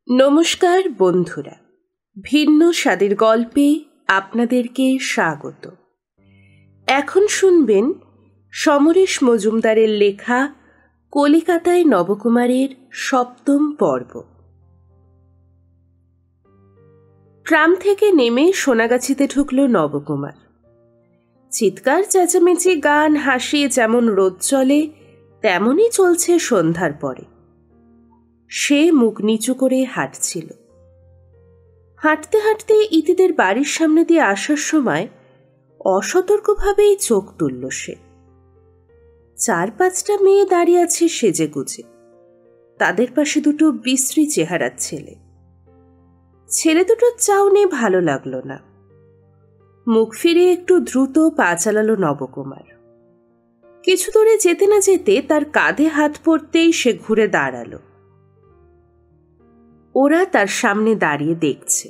নমস্কার বন্ধুরা, ভিন্ন স্বাদের গল্পে আপনাদেরকে স্বাগত। এখন শুনবেন সমরেশ মজুমদারের লেখা কলিকাতায় নবকুমারের ৭ম পর্ব। ট্রাম থেকে নেমে সোনাগাছিতে ঢুকল নবকুমার। চিৎকার চেঁচামেচি গান হাসি যেমন রোদ চলে তেমনই চলছে সন্ধ্যার পরে। সে মুখ নিচু করে হাঁটছিল। হাঁটতে হাঁটতে ইতিদের বাড়ির সামনে দিয়ে আসার সময় অসতর্কভাবেই চোখ তুলল সে। ৪-৫টা মেয়ে দাঁড়িয়ে আছে সেজে গুজে। তাদের পাশে দুটো বিশ্রী চেহারার ছেলে। ছেলে দুটোর চাউনি ভালো লাগলো না। মুখ ফিরিয়ে একটু দ্রুত পা চালালো নবকুমার। কিছু দূরে যেতে না যেতে তার কাঁধে হাত পড়তেই সে ঘুরে দাঁড়ালো। ওরা তার সামনে দাঁড়িয়ে দেখছে।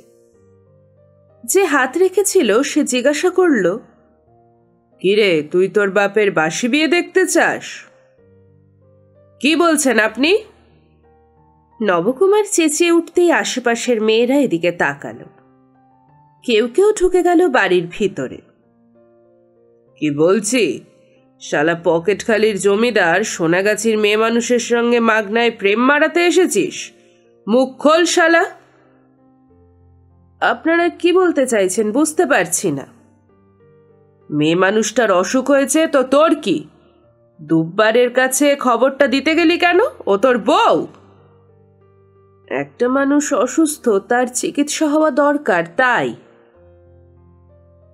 যে হাত রেখেছিল সে জিজ্ঞাসা করল, কিরে, তুই তোর বাপের বাসি বিয়ে দেখতে চাস? কি বলছেন আপনি? নবকুমার চেঁচিয়ে উঠতেই আশেপাশের মেয়েরা এদিকে তাকালো। কেউ কেউ ঢুকে গেল বাড়ির ভিতরে। কি বলছি, শালা পকেটখালির জমিদার সোনাগাছির মেয়ে মানুষের সঙ্গে মাগনায় প্রেম মারাতে এসেছিস? মুখ খোল শালা। আপনারা কি বলতে চাইছেন বুঝতে পারছি না। মেয়ে মানুষটার অসুখ হয়েছে তো তোর কি? দুব্বারের কাছে খবরটা দিতে গেলি কেন? ও তোর বউ? একটা মানুষ অসুস্থ, তার চিকিৎসা হওয়া দরকার, তাই।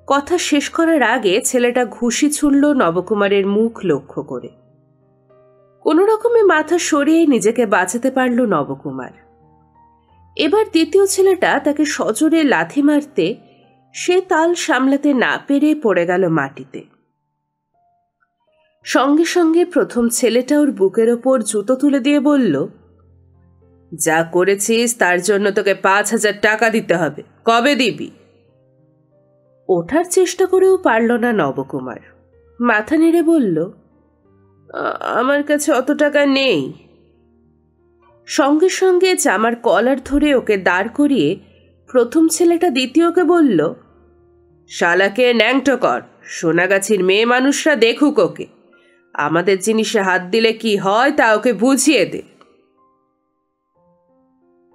কথা শেষ করার আগে ছেলেটা ঘুষি ছুড়ল নবকুমারের মুখ লক্ষ্য করে। কোনো রকমে মাথা সরিয়ে নিজেকে বাঁচাতে পারল নবকুমার। এবার দ্বিতীয় ছেলেটা তাকে সজোরে লাথি মারতে সে তাল সামলাতে না পেরে পড়ে গেল মাটিতে। সঙ্গে সঙ্গে প্রথম ছেলেটা ওর বুকের ওপর জুতো তুলে দিয়ে বলল, যা করেছিস তার জন্য তোকে ৫,০০০ টাকা দিতে হবে। কবে দিবি? ওঠার চেষ্টা করেও পারল না নবকুমার। মাথা নেড়ে বলল, আমার কাছে অত টাকা নেই। সঙ্গে সঙ্গে জামার কলার ধরে ওকে দাঁড় করিয়ে প্রথম ছেলেটা দ্বিতীয়কে বলল, শালাকে ন্যাংটো কর, সোনাগাছির মেয়ে মানুষরা দেখুক ওকে। আমাদের জিনিসে হাত দিলে কি হয় তা ওকে বুঝিয়ে দে।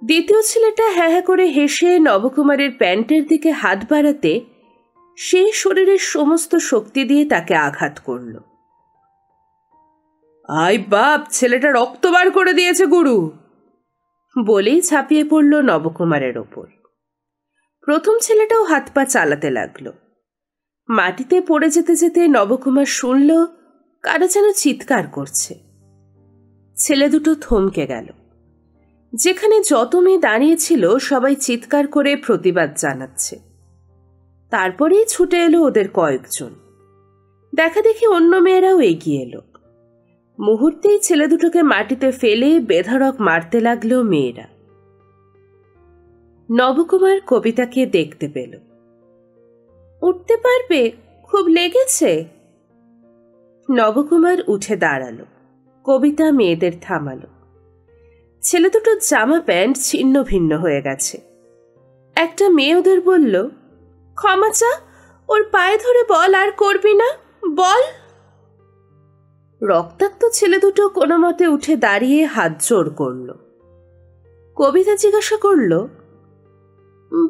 দ্বিতীয় ছেলেটা হ্যাঁ হ্যাঁ করে হেসে নবকুমারের প্যান্টের দিকে হাত বাড়াতে সে শরীরের সমস্ত শক্তি দিয়ে তাকে আঘাত করল। আই বাপ, ছেলেটা রক্ত বার করে দিয়েছে গুরু, বলেই ঝাঁপিয়ে পড়ল নবকুমারের ওপর। প্রথম ছেলেটাও হাত পা চালাতে লাগলো। মাটিতে পড়ে যেতে যেতে নবকুমার শুনল কারা যেন চিৎকার করছে। ছেলে দুটো থমকে গেল। যেখানে যত মেয়ে দাঁড়িয়েছিল সবাই চিৎকার করে প্রতিবাদ জানাচ্ছে। তারপরেই ছুটে এলো ওদের কয়েকজন। দেখা দেখি অন্য মেয়েরাও এগিয়ে এলো। মুহূর্তেই ছেলে দুটোকে মাটিতে ফেলে বেধড়ক মারতে লাগলো মেয়েরা। নবকুমার কবিতাকে দেখতে পেল। উঠতে পারবে? খুব লেগেছে। নবকুমার উঠে দাঁড়ালো। কবিতা মেয়েদের থামালো। ছেলে দুটোর জামা প্যান্ট ছিন্ন ভিন্ন হয়ে গেছে। একটা মেয়ে ওদের বলল, ক্ষমা চা, ওর পায়ে ধরে বল আর করবি না, বল। রক্তাক্ত ছেলে দুটো কোনো মতে উঠে দাঁড়িয়ে হাত জোর করল। কবিতা জিজ্ঞাসা করল,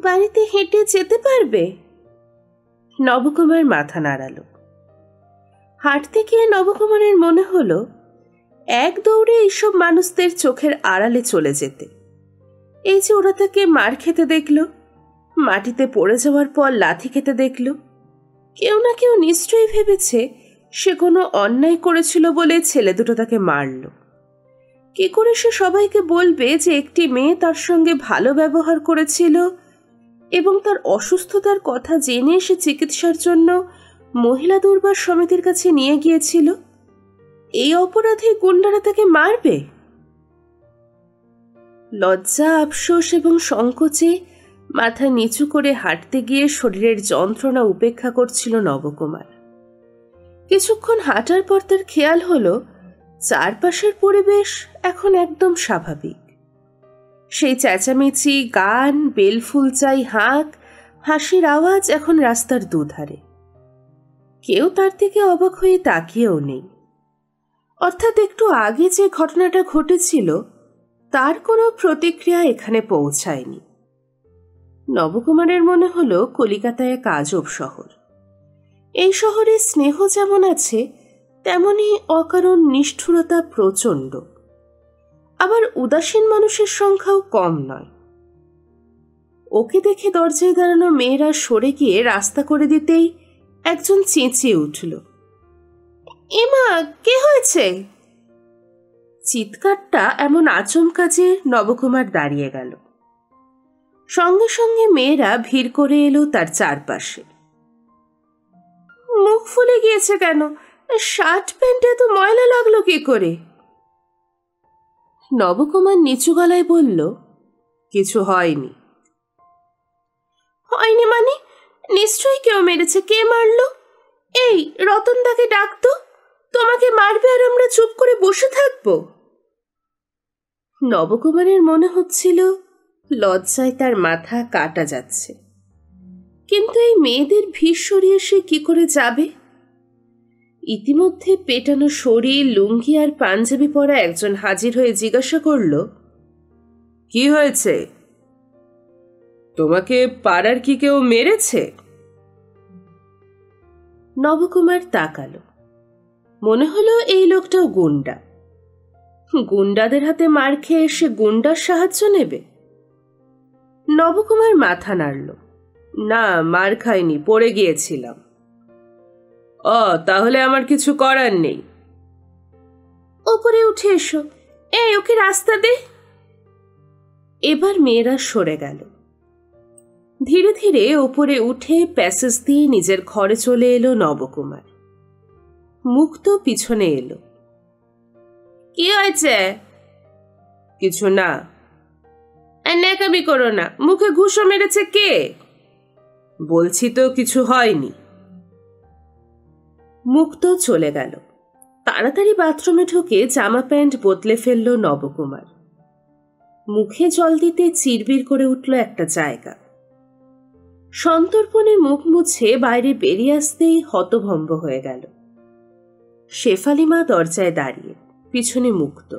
বাড়িতে হেঁটে যেতে পারবে? নবকুমার মাথা নাড়ালো। হাঁটতে গিয়ে নবকুমারের মনে হলো এক দৌড়ে এইসব মানুষদের চোখের আড়ালে চলে যেতে। এই যে ওরা তাকে মার খেতে দেখল, মাটিতে পড়ে যাওয়ার পর লাথি খেতে দেখল, কেউ না কেউ নিশ্চয়ই ভেবেছে সে কোনো অন্যায় করেছিল বলে ছেলে দুটো তাকে মারল। কি করে সে সবাইকে বলবে যে একটি মেয়ে তার সঙ্গে ভালো ব্যবহার করেছিল এবং তার অসুস্থতার কথা জেনে সে চিকিৎসার জন্য মহিলা দুর্বার সমিতির কাছে নিয়ে গিয়েছিল? এই অপরাধে গুন্ডারা তাকে মারবে? লজ্জা, আফসোস এবং সংকোচে মাথা নিচু করে হাঁটতে গিয়ে শরীরের যন্ত্রণা উপেক্ষা করছিল নবকুমার। কিছুক্ষণ হাঁটার পর তার খেয়াল হলো চারপাশের পরিবেশ এখন একদম স্বাভাবিক। সেই চেঁচামেচি, গান, বেলফুল চাই হাঁক, হাসির আওয়াজ এখন রাস্তার দুধারে। কেউ তার দিকে অবাক হয়ে তাকিয়েও নেই। অর্থাৎ একটু আগে যে ঘটনাটা ঘটেছিল তার কোনো প্রতিক্রিয়া এখানে পৌঁছায়নি। নবকুমারের মনে হলো কলিকাতা এক আজব শহর। এই শহরে স্নেহ যেমন আছে তেমনি অকারণ নিষ্ঠুরতা প্রচণ্ড। আবার উদাসীন মানুষের সংখ্যাও কম নয়। ওকে দেখে দরজায় দাঁড়ানো মেয়েরা সরে গিয়ে রাস্তা করে দিতেই একজন চেঁচিয়ে উঠল, এমা, কে হয়েছে? চিৎকারটা এমন আচমকা যে নবকুমার দাঁড়িয়ে গেল। সঙ্গে সঙ্গে মেয়েরা ভিড় করে এলো তার চারপাশে। মুখ ফুলে গিয়েছে কেন? শার্ট প্যান্টে তো ময়লা লাগলো কি করে? নবকুমার নিচু গলায় বলল, কিছু হয়নি। হয়নি মানে? নিশ্চয়ই কেউ মেরেছে। কে মারলো? এই রতনদাকে ডাকতো। তোমাকে মারবে আর আমরা চুপ করে বসে থাকবো? নবকুমারের মনে হচ্ছিল লজ্জায় তার মাথা কাটা যাচ্ছে। কিন্তু এই মেয়েদের ভিড় সরিয়ে সে কি করে যাবে? ইতিমধ্যে পেটানো শরীর, লুঙ্গি আর পাঞ্জাবি পরা একজন হাজির হয়ে জিজ্ঞাসা করল, কি হয়েছে? তোমাকে পাড়ার কি কেউ মেরেছে? নবকুমার তাকালো। মনে হলো এই লোকটাও গুন্ডা। গুন্ডাদের হাতে মার খেয়ে এসে গুন্ডার সাহায্য নেবে? নবকুমার মাথা নাড়ল। না, মার খাইনি, পড়ে গিয়েছিলাম। তাহলে আমার কিছু করার নেই। ওপরে উঠে এসো। এই, ওকে রাস্তা দে। এবার মেয়েরা সরে গেল। ধীরে ধীরে ওপরে উঠে প্যাসেজ দিয়ে নিজের ঘরে চলে এলো নবকুমার। মুক্ত পিছনে এলো। কি হয়েছে? কিছু না। ন্যাকামি করো না। মুখে ঘুষো মেরেছে কে? বলছি তো কিছু হয়নি। মুক্ত চলে গেল। তাড়াতাড়ি বাথরুমে ঢুকে জামা প্যান্ট বদলে ফেলল নবকুমার। মুখে জল দিতে চিরবির করে উঠল একটা জায়গা। সন্তর্পণে মুখ মুছে বাইরে বেরিয়ে আসতেই হতভম্ব হয়ে গেল। শেফালিমা দরজায় দাঁড়িয়ে, পিছনে মুক্ত।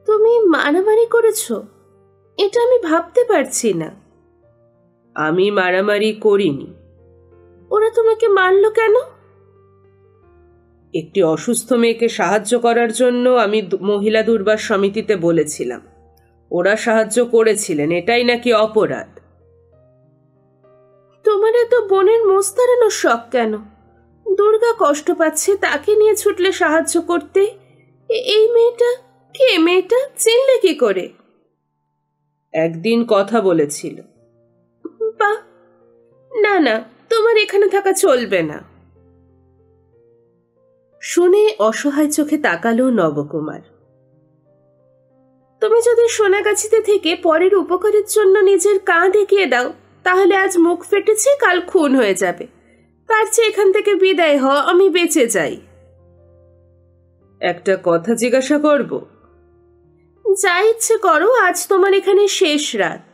তুমি মারামারি করেছ? এটা আমি ভাবতে পারছি না। আমি মারামারি করিনি। ওরা তোমাকে মারলো কেন? একটি অসুস্থ মেয়েকে সাহায্য করার জন্য আমি মহিলা দুর্বার সমিতিতে বলেছিলাম। ওরা সাহায্য করেছিলেন, এটাই নাকি অপরাধ? তোমার এত বোনের মোস্তারানোর শখ কেন? দুর্গা কষ্ট পাচ্ছে, তাকে নিয়ে ছুটলে সাহায্য করতে। এই মেয়েটা কে? মেয়েটা চিনলে কি করে? একদিন কথা বলেছিল। বাহ! না না, তোমার এখানে থাকা চলবে না। শুনে অসহায় চোখে তাকালো নবকুমার। তুমি যদি সোনাগাছিতে থেকে পরের উপকারের জন্য নিজের কাঁধ এগিয়ে দাও, তাহলে আজ মুখ ফেটেছে, কাল খুন হয়ে যাবে। তার চেয়ে এখান থেকে বিদায় হও, আমি বেঁচে যাই। একটা কথা জিজ্ঞাসা করব? যা ইচ্ছে করো, আজ তোমার এখানে শেষ রাত।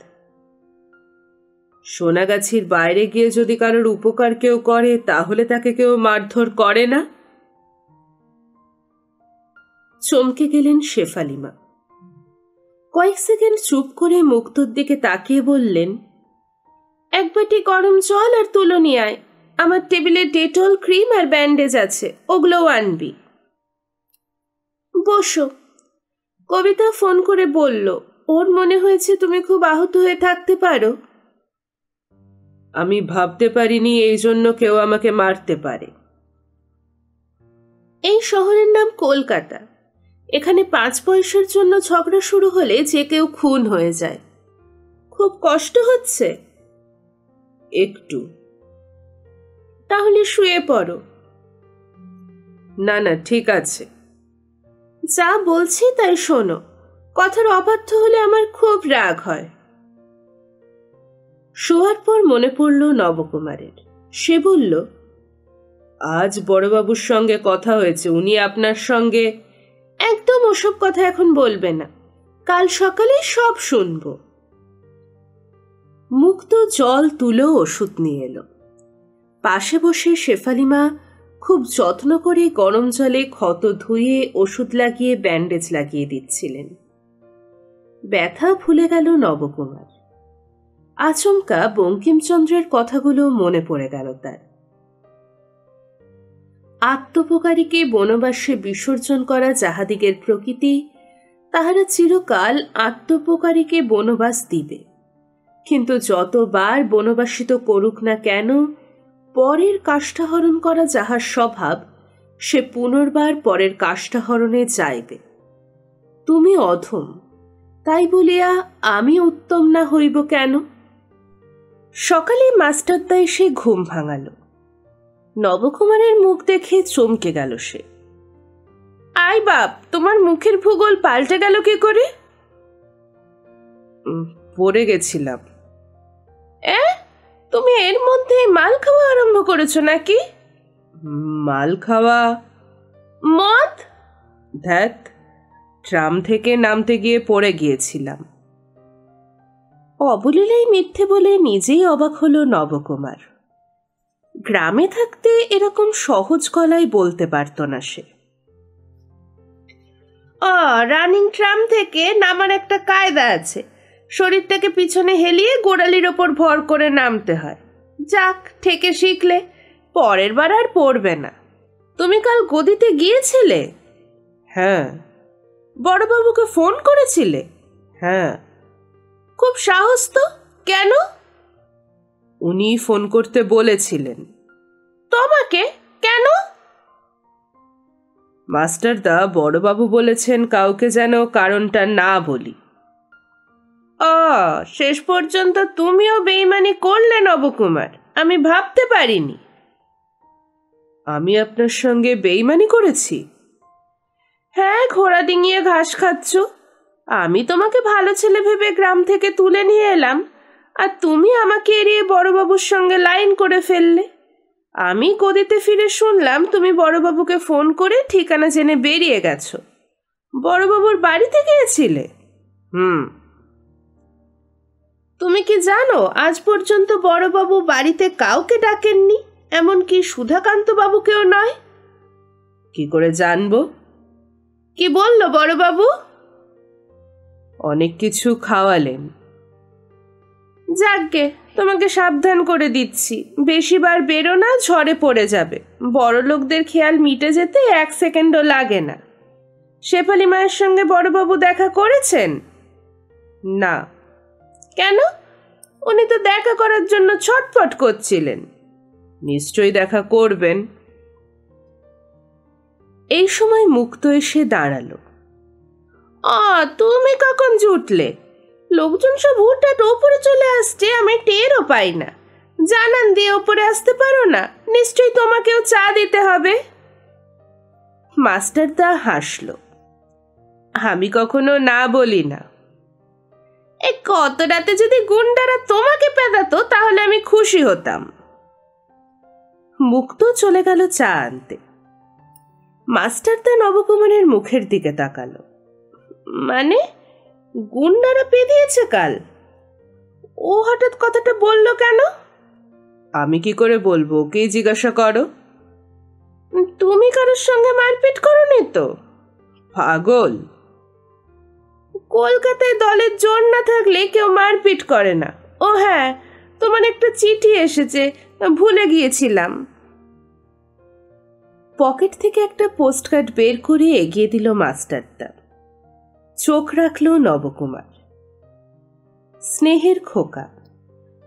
সোনাগাছির বাইরে গিয়ে যদি কারোর উপকার কেউ করে, তাহলে তাকে কেউ মারধর করে না? চমকে গেলেন শেফালিমা। কয়েক সেকেন্ড চুপ করে মুক্তোর দিকে তাকিয়ে বললেন, এক বাটি গরম জল আর তুলো নিয়ে আয়। আমার টেবিলে ডেটল, ক্রিম আর ব্যান্ডেজ আছে, ওগুলোও আনবি। বসো। কবিতা ফোন করে বলল, ওর মনে হয়েছে তুমি খুব আহত হয়ে থাকতে পারো। আমি ভাবতে পারিনি এই জন্য কেউ আমাকে মারতে পারে। এই শহরের নাম কলকাতা। এখানে 5 পয়সার জন্য ঝগড়া শুরু হলে যে কেউ খুন হয়ে যায়। খুব কষ্ট হচ্ছে? একটু। তাহলে শুয়ে পড়ো। না না, ঠিক আছে। যা বলছি তাই শোনো। কথার অবাধ্য হলে আমার খুব রাগ হয়। শোয়ার পর মনে পড়ল নবকুমারের। সে বলল, আজ বড়বাবুর সঙ্গে কথা হয়েছে, উনি আপনার সঙ্গে। একদম ওসব কথা এখন বলবে না। কাল সকালে সব শুনব। মুক্ত জল তুলো ওষুধ নিয়ে এলো। পাশে বসে শেফালি মা খুব যত্ন করে গরম জলে ক্ষত ধুয়ে ওষুধ লাগিয়ে ব্যান্ডেজ লাগিয়ে দিচ্ছিলেন। ব্যথা ভুলে গেল নবকুমার। আচমকা বঙ্কিমচন্দ্রের কথাগুলো মনে পড়ে গেল তার। আত্মোপকারীকে বনবাসে বিসর্জন করা যাহাদিগের প্রকৃতি, তাহারা চিরকাল আত্মোপকারীকে বনবাস দিবে। কিন্তু যতবার বনবাসিত করুক না কেন, পরের কাষ্ঠাহরণ করা যাহার স্বভাব, সে পুনর্বার পরের কাষ্ঠাহরণে যাইবে। তুমি অধম, তাই বলিয়া আমি উত্তম না হইব কেন? সকালে মাস্টারদা এসে ঘুম ভাঙাল। নবকুমারের মুখ দেখে চমকে গেল সে। আই বাপ, তোমার মুখের ভূগোল পাল্টে গেল কি করে? পড়ে গেছিলাম। তুমি এর মধ্যে মাল খাওয়া আরম্ভ করেছো নাকি? মাল খাওয়া? মদ? ধ্যাত, ট্রাম থেকে নামতে গিয়ে পড়ে গিয়েছিলাম। অবলীলায় মিথ্যে বলে নিজেই অবাক হলো নবকুমার। গ্রামে থাকতে এরকম সহজ গলায় বলতে পারত না সে। রানিং ট্রাম থেকে নামার একটা কায়দা আছে। শরীরটাকে পিছনে হেলিয়ে গোড়ালির ওপর ভর করে নামতে হয়। যাক, ঠেকে শিখলে পরের বার আর পড়বে না। তুমি কাল গদিতে গিয়েছিলে? হ্যাঁ। বড়বাবুকে ফোন করেছিলে? হ্যাঁ। খুব সাহস তো। কেন? উনি ফোন করতে বলেছিলেন। তোমাকে কেন? মাস্টারদা বড়বাবু বলেছেন কাউকে যেন কারণটা না বলি। শেষ পর্যন্ত তুমিও বেইমানি করলে নবকুমার, আমি ভাবতে পারিনি। আমি আপনার সঙ্গে বেইমানি করেছি? হ্যাঁ, ঘোড়া ডিঙিয়ে ঘাস খাচ্ছ। আমি তোমাকে ভালো ছেলে ভেবে গ্রাম থেকে তুলে নিয়ে এলাম, আর তুমি আমাকে এড়িয়ে বড়বাবুর সঙ্গে লাইন করে ফেললে। আমি গদিতে ফিরে শুনলাম তুমি বড়বাবুকে ফোন করে ঠিকানা জেনে বেরিয়ে গেছো। বড়বাবুর বাড়িতে গিয়েছিলে? তুমি কি জানো আজ পর্যন্ত বড়বাবু বাড়িতে কাউকে ডাকেননি, এমনকি সুধাকান্ত বাবুকেও নয়? কি করে জানবো? কি বললো বড়বাবু? অনেক কিছু খাওয়ালেন। যাকগে, তোমাকে সাবধান করে দিচ্ছি, বেশিবার বেরো না, ঝড়ে পড়ে যাবে। বড় লোকদের খেয়াল মিটে যেতে 1 সেকেন্ডও লাগে না। শেফালি মায়ের সঙ্গে বড়বাবু দেখা করেছেন? না। কেন? উনি তো দেখা করার জন্য ছটফট করছিলেন। নিশ্চয়ই দেখা করবেন। এই সময় মুক্ত এসে দাঁড়ালো। তুমি কখন জুটলে? লোকজন সব হুটহাট ওপরে চলে আসছে, আমি টেরও পাই না। জানান দিয়ে ওপরে আসতে পারো না? নিশ্চয়ই তোমাকেও চা দিতে হবে। মাস্টারদা হাসল। আমি কখনো না বলি না। কত রাতে যদি গুন্ডারা তোমাকে পেদাতো তাহলে আমি খুশি হতাম। মুক্ত চলে গেল চা আনতে। মাস্টারদা নবকুমারের মুখের দিকে তাকালো। মানে, গুন্ডারা পেদিয়েছে কাল? ও হঠাৎ কথাটা বলল কেন? আমি কি করে বলবো, কে জিজ্ঞাসা করো। তুমি কারোর সঙ্গে মারপিট করোনি তো? পাগল, কলকাতায় দলের জোর না থাকলে কেউ মারপিট করে না। ও হ্যাঁ, তোমার একটা চিঠি এসেছে, ভুলে গিয়েছিলাম। পকেট থেকে একটা পোস্টকার্ড বের করে এগিয়ে দিল মাস্টারদা। চোখ রাখল নবকুমার। স্নেহের খোকা,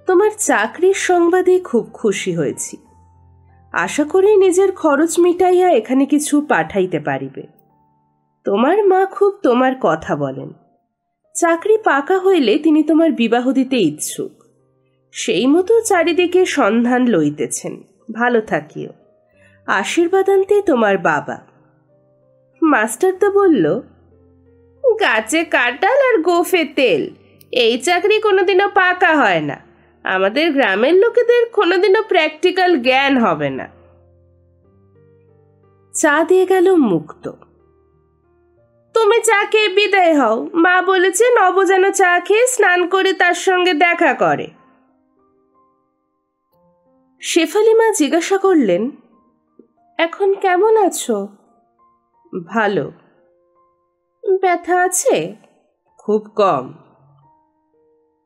তোমার চাকরির সংবাদে খুব খুশি হয়েছি। আশা করি নিজের খরচ মিটাইয়া এখানে কিছু পাঠাইতে পারিবে। তোমার মা খুব তোমার কথা বলেন। চাকরি পাকা হইলে তিনি তোমার বিবাহ দিতে ইচ্ছুক। সেই মতো চারিদিকে সন্ধান লইতেছেন। ভালো থাকিও। আশীর্বাদ আনতে তোমার বাবা। মাস্টারদা বলল, গাছে কাঁঠাল আর গোফে তেল, এই চাকরি কোনোদিনও পাকা হয় না। আমাদের গ্রামের লোকেদের কোনোদিনও প্র্যাকটিক্যাল জ্ঞান হবে না। চা দিয়ে গেল মুক্ত। তুমি চা খেয়ে বিদায় হও, মা বলেছে নব যেন চা খেয়ে স্নান করে তার সঙ্গে দেখা করে। শেফালি মা জিজ্ঞাসা করলেন, এখন কেমন আছো? ভালো। ব্যথা আছে? খুব কম।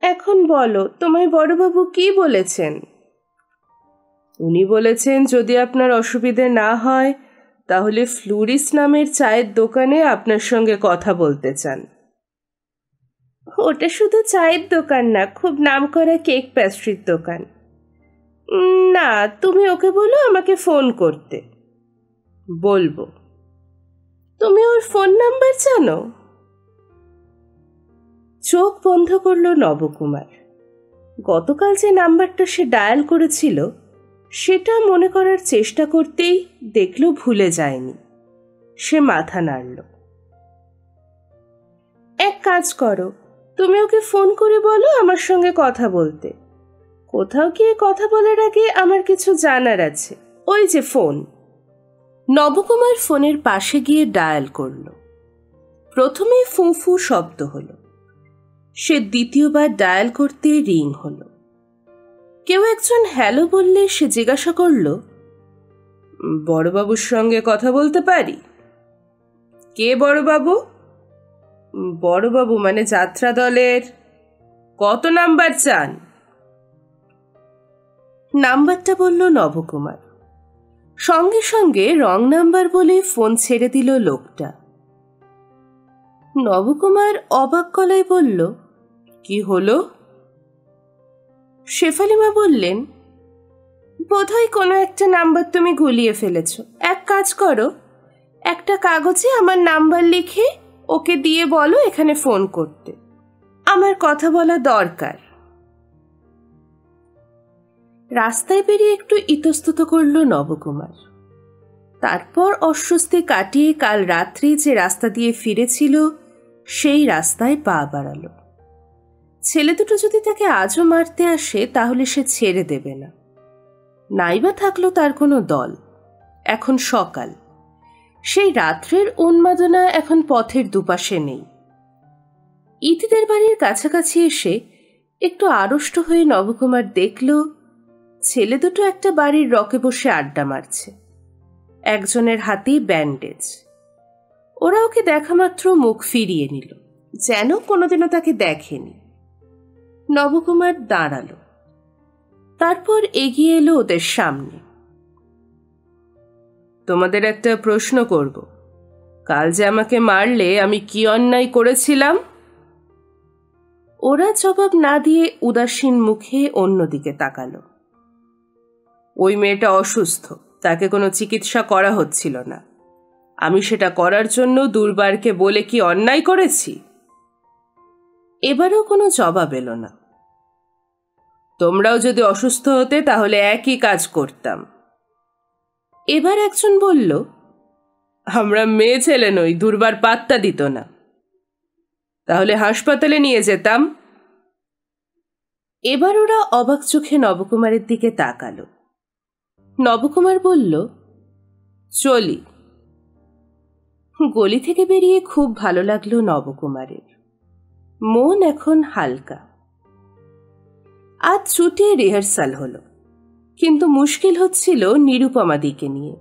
এখন বলো, তোমায় বড়বাবু কি বলেছেন? উনি বলেছেন যদি আপনার অসুবিধে না হয় তাহলে ফ্লুরিস নামের চায়ের দোকানে আপনার সঙ্গে কথা বলতে চান। ওটা শুধু চায়ের দোকান না, খুব নামকরা কেক প্যাস্ট্রির দোকান। না, তুমি ওকে বলো আমাকে ফোন করতে। বলবো। তুমি ওর ফোন নাম্বার জানো? চোখ বন্ধ করলো নবকুমার। গতকাল যে নাম্বারটা সে ডায়াল করেছিল সেটা মনে করার চেষ্টা করতেই দেখল ভুলে যায়নি। সে মাথা নাড়ল। এক কাজ করো, তুমি ওকে ফোন করে বলো আমার সঙ্গে কথা বলতে। কোথাও গিয়ে কথা বলার আগে আমার কিছু জানার আছে। ওই যে ফোন। নবকুমার ফোনের পাশে গিয়ে ডায়াল করল। প্রথমেই ফুঁ ফুঁ শব্দ হলো। সে দ্বিতীয়বার ডায়াল করতে রিং হলো। কেউ একজন হ্যালো বললে সে জিজ্ঞাসা করল, বড়বাবুর সঙ্গে কথা বলতে পারি? কে বড়বাবু? বড়বাবু মানে যাত্রা দলের। কত নাম্বার চান? নাম্বারটা বলল নবকুমার। সঙ্গে সঙ্গে রং নাম্বার বলে ফোন ছেড়ে দিল লোকটা। নবকুমার অবাক গলায় বলল, কি হলো? শেফালি মা বললেন, বোধহয় কোনো একটা নাম্বার তুমি গুলিয়ে ফেলেছ। এক কাজ করো, একটা কাগজে আমার নাম্বার লিখে ওকে দিয়ে বলো এখানে ফোন করতে। আমার কথা বলা দরকার। রাস্তায় বেরিয়ে একটু ইতস্তত করল নবকুমার। তারপর অস্বস্তি কাটিয়ে কাল রাত্রে যে রাস্তা দিয়ে ফিরেছিল সেই রাস্তায় পা বাড়ালো। ছেলে দুটো যদি তাকে আজও মারতে আসে তাহলে সে ছেড়ে দেবে না। নাইবা থাকলো তার কোনো দল। এখন সকাল। সেই রাত্রের উন্মাদনা এখন পথের দুপাশে নেই। ইতিদের বাড়ির কাছাকাছি এসে একটু আড়ষ্ট হয়ে নবকুমার দেখল ছেলে দুটো একটা বাড়ির রকে বসে আড্ডা মারছে। একজনের হাতে ব্যান্ডেজ। ওরা ওকে দেখা মাত্র মুখ ফিরিয়ে নিল, যেন কোনোদিনও তাকে দেখেনি। নবকুমার দাঁড়ালো। তারপর এগিয়ে এলো ওদের সামনে। তোমাদের একটা প্রশ্ন করব। কাল যে আমাকে মারলে আমি কি অন্যায় করেছিলাম? ওরা জবাব না দিয়ে উদাসীন মুখে অন্যদিকে তাকালো। ওই মেয়েটা অসুস্থ, তাকে কোনো চিকিৎসা করা হচ্ছিল না। আমি সেটা করার জন্য দুর্বারকে বলে কি অন্যায় করেছি? এবারও কোনো জবাব এলো না। তোমরাও যদি অসুস্থ হতে তাহলে একই কাজ করতাম। এবার একজন বলল, আমরা মেয়ে ছেলে নই, দুর্বার পাত্তা দিত না। তাহলে হাসপাতালে নিয়ে যেতাম। এবার ওরা অবাক চোখে নবকুমারের দিকে তাকালো। নবকুমার বলল, চলি। গলি থেকে বেরিয়ে খুব ভালো লাগলো নবকুমারের। মন এখন হালকা। আজ ছুটিয়ে রিহার্সাল হলো, কিন্তু মুশকিল হচ্ছিল নিরুপমাদিকে নিয়ে।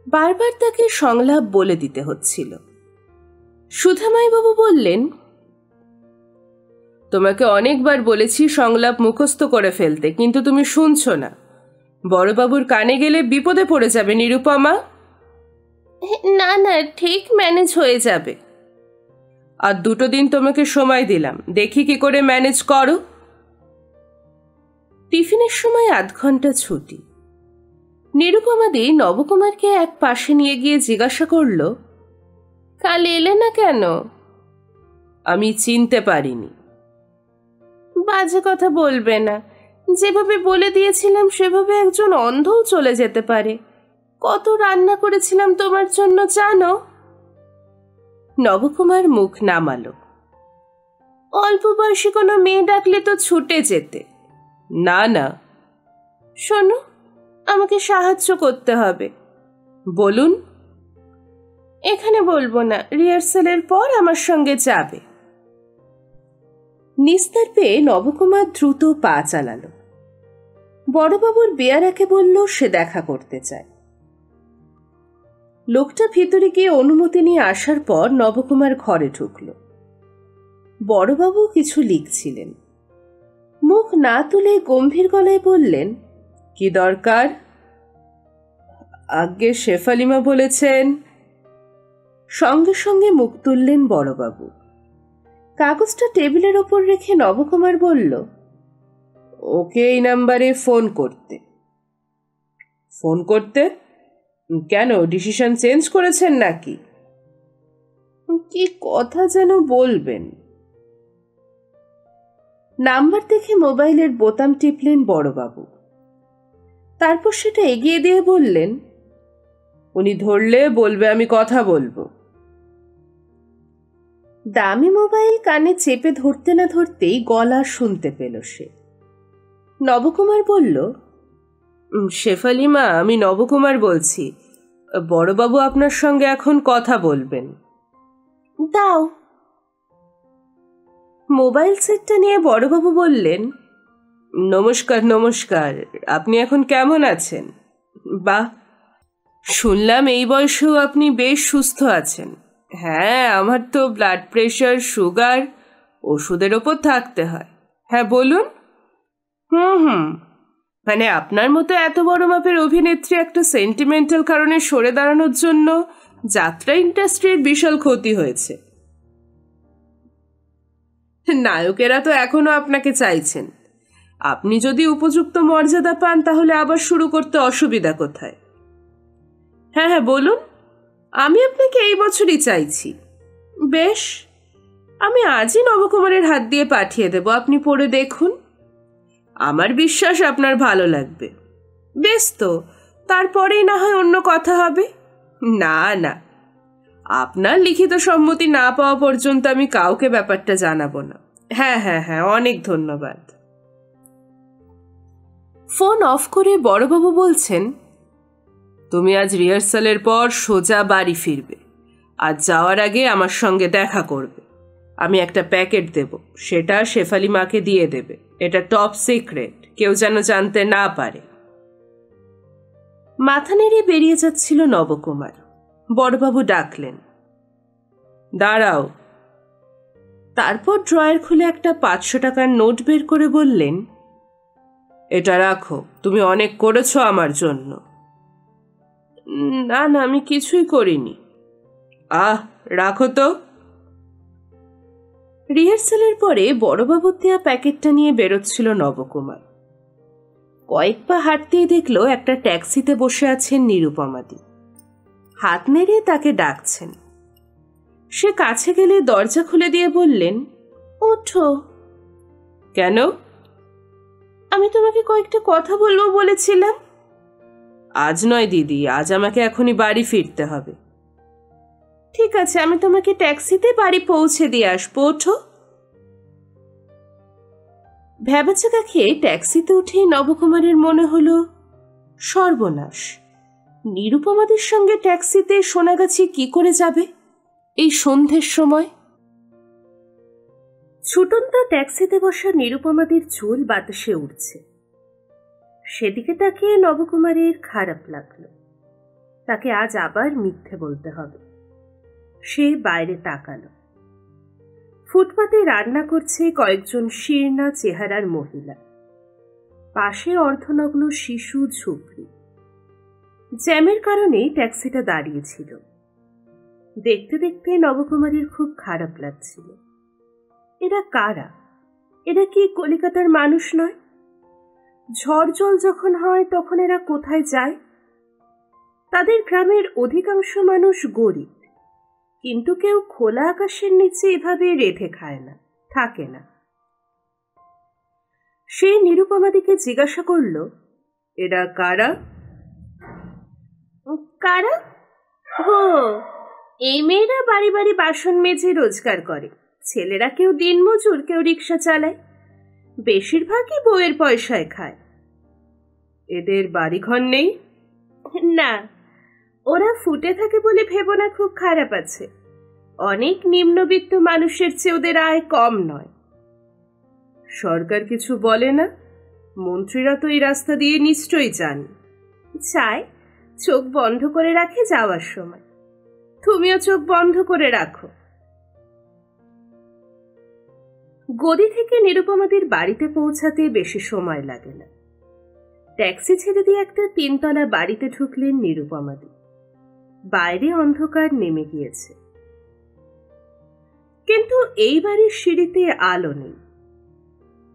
বারবার তাকে সংলাপ বলে দিতে হচ্ছিল। সুধামাইবাবু বললেন, তোমাকে অনেকবার বলেছি সংলাপ মুখস্থ করে ফেলতে, কিন্তু তুমি শুনছ না। বড়বাবুর কানে গেলে বিপদে পড়ে যাবে নিরুপমা। না না, ঠিক ম্যানেজ হয়ে যাবে। আর 2 দিন তোমাকে সময় দিলাম, দেখি কি করে ম্যানেজ করো। টিফিনের সময় 1/2 ঘন্টা ছুটি। নিরুপমাদি নবকুমারকে এক পাশে নিয়ে গিয়ে জিজ্ঞাসা করল, কাল এলে না কেন? আমি চিনতে পারিনি। বাজে কথা বলবে না। যেভাবে বলে দিয়েছিলাম সেভাবে একজন অন্ধও চলে যেতে পারে। কত রান্না করেছিলাম তোমার জন্য জানো? নবকুমার মুখ নামালো। অল্প বয়সী কোনো মেয়ে ডাকলে তো ছুটে যেতে। না না। শোনো, আমাকে সাহায্য করতে হবে। বলুন। এখানে বলবো না, রিহার্সালের পর আমার সঙ্গে যাবে। নিস্তার পেয়ে নবকুমার দ্রুত পা চালালো। বড়বাবুর বেয়ারাকে বলল সে দেখা করতে চায়। লোকটা ভিতরে গিয়ে অনুমতি নিয়ে আসার পর নবকুমার ঘরে ঢুকল। বড়বাবু কিছু লিখছিলেন। মুখ না তুলে গম্ভীর গলায় বললেন, কি দরকার? আগে শেফালিমা বলেছেন। সঙ্গে সঙ্গে মুখ তুললেন বড়বাবু। কাগজটা টেবিলের ওপর রেখে নবকুমার বলল, ওকে এই নাম্বারে ফোন করতে। ফোন করতে? কেন, ডিসিশন চেঞ্জ করেছেন নাকি? কি কথা যেন বলবেন। নাম্বার দেখে মোবাইলের বোতাম টিপলেন বড়বাবু। তারপর সেটা এগিয়ে দিয়ে বললেন, উনি ধরলে বলবে আমি কথা বলবো। দামি মোবাইল কানে চেপে ধরতে না ধরতেই গলা শুনতে পেল সে। নবকুমার বলল, শেফালিমা, আমি নবকুমার বলছি। বড়বাবু আপনার সঙ্গে এখন কথা বলবেন। দাও। মোবাইল সেটটা নিয়ে বড়বাবু বললেন, নমস্কার নমস্কার, আপনি এখন কেমন আছেন? বাহ, শুনলাম এই বয়সেও আপনি বেশ সুস্থ আছেন। হ্যাঁ, আমার তো ব্লাড প্রেশার, সুগার, ওষুধের ওপর থাকতে হয়। হ্যাঁ বলুন। মানে আপনার মতো এত বড় মাপের অভিনেত্রী একটা সেন্টিমেন্টাল কারণে সরে দাঁড়ানোর জন্য যাত্রা ইন্ডাস্ট্রির বিশাল ক্ষতি হয়েছে। নায়কেরা তো এখনো আপনাকে চাইছেন। আপনি যদি উপযুক্ত মর্যাদা পান তাহলে আবার শুরু করতে অসুবিধা কোথায়? হ্যাঁ হ্যাঁ বলুন, আমি আপনাকে এই বছরই চাইছি। বেশ, আমি আজই নবকুমারের হাত দিয়ে পাঠিয়ে দেব, আপনি পড়ে দেখুন। আমার বিশ্বাস আপনার ভালো লাগবে। বেশ, তো তারপরেই না হয় অন্য কথা হবে। না না, আপনার লিখিত সম্মতি না পাওয়া পর্যন্ত আমি কাউকে ব্যাপারটা জানাবো না। হ্যাঁ হ্যাঁ হ্যাঁ, অনেক ধন্যবাদ। ফোন অফ করে বড়বাবু বলছেন, তুমি আজ রিহার্সালের পর সোজা বাড়ি ফিরবে। আজ যাওয়ার আগে আমার সঙ্গে দেখা করবে। আমি একটা প্যাকেট দেব, সেটা শেফালিমাকে দিয়ে দেবে। এটা টপ সিক্রেট, কেউ যেন জানতে না পারে। মাথা নেড়ে বেরিয়ে যাচ্ছিল নবকুমার। বড়বাবু ডাকলেন, দাঁড়াও। তারপর ড্রয়ার খুলে একটা 500 টাকার নোট বের করে বললেন, এটা রাখো, তুমি অনেক করেছো আমার জন্য। না না, আমি কিছুই করিনি। রাখো তো। রিহার্সালের পরে বড়বাবুর দেয়া প্যাকেটটা নিয়ে বেরোচ্ছিল নবকুমার। কয়েক পা হাঁটতেই দেখল একটা ট্যাক্সিতে বসে আছেন নিরুপমাদি। হাত নেড়ে তাকে ডাকছেন। সে কাছে গেলে দরজা খুলে দিয়ে বললেন, ওঠো। কেন? আমি তোমাকে কয়েকটা কথা বলবো বলেছিলাম। আজ নয় দিদি, আজ আমাকে এখনই বাড়ি ফিরতে হবে। ঠিক আছে, আমি তোমাকে ট্যাক্সিতে বাড়ি পৌঁছে দিয়ে আসবো, ওঠো। ভ্যাবাচাকা খেয়ে ট্যাক্সিতে উঠেই নবকুমারের মনে হলো, সর্বনাশ, নিরুপমাদের সঙ্গে ট্যাক্সিতে সোনাগাছি কি করে যাবে এই সন্ধ্যের সময়? ছুটন্ত ট্যাক্সিতে বসা নিরুপমাদের চুল বাতাসে উঠছে। সেদিকে তাকিয়ে নবকুমারের খারাপ লাগলো। তাকে আজ আবার মিথ্যে বলতে হবে। সে বাইরে তাকালো। ফুটপাতে রান্না করছে কয়েকজন শীর্ণা চেহারার মহিলা। পাশে অর্ধনগ্ন শিশু ঝুপড়ি। জ্যামের কারণেই ট্যাক্সিটা দাঁড়িয়েছিল। দেখতে দেখতে নবকুমারের খুব খারাপ লাগছিল। এরা কারা? এরা কি কলিকাতার মানুষ নয়? ঝড় জল যখন হয় তখন এরা কোথায় যায়? তাদের গ্রামের অধিকাংশ মানুষ গরিব, কিন্তু কেউ খোলা আকাশের নিচে এভাবে রেঁধে খায় না, থাকে না। সে নিরুপমাদিকে জিজ্ঞাসা করল, এরা কারা? কারা? এই মেয়েরা বাড়ি বাড়ি বাসন মেজে রোজগার করে। ছেলেরা কেউ দিনমজুর, কেউ রিক্সা চালায়। বেশিরভাগই বউয়ের পয়সায় খায়। এদের বাড়িঘর নেই? না, ওরা ফুটে থাকে বলে ভেবো না খুব খারাপ আছে। অনেক নিম্নবিত্ত মানুষের চেয়ে ওদের আয় কম নয়। সরকার কিছু বলে না? মন্ত্রীরা তো এই রাস্তা দিয়ে নিশ্চয়ই যান। চায়, চোখ বন্ধ করে রাখে যাওয়ার সময়। তুমিও চোখ বন্ধ করে রাখো। গদি থেকে নিরুপমাদের বাড়িতে পৌঁছাতে বেশি সময় লাগে না। ট্যাক্সি ছেড়ে দিয়ে একটা 3 তলা বাড়িতে ঢুকলেন নিরুপমাদি। বাইরে অন্ধকার নেমে গিয়েছে, কিন্তু এই বাড়ির সিঁড়িতে আলো নেই।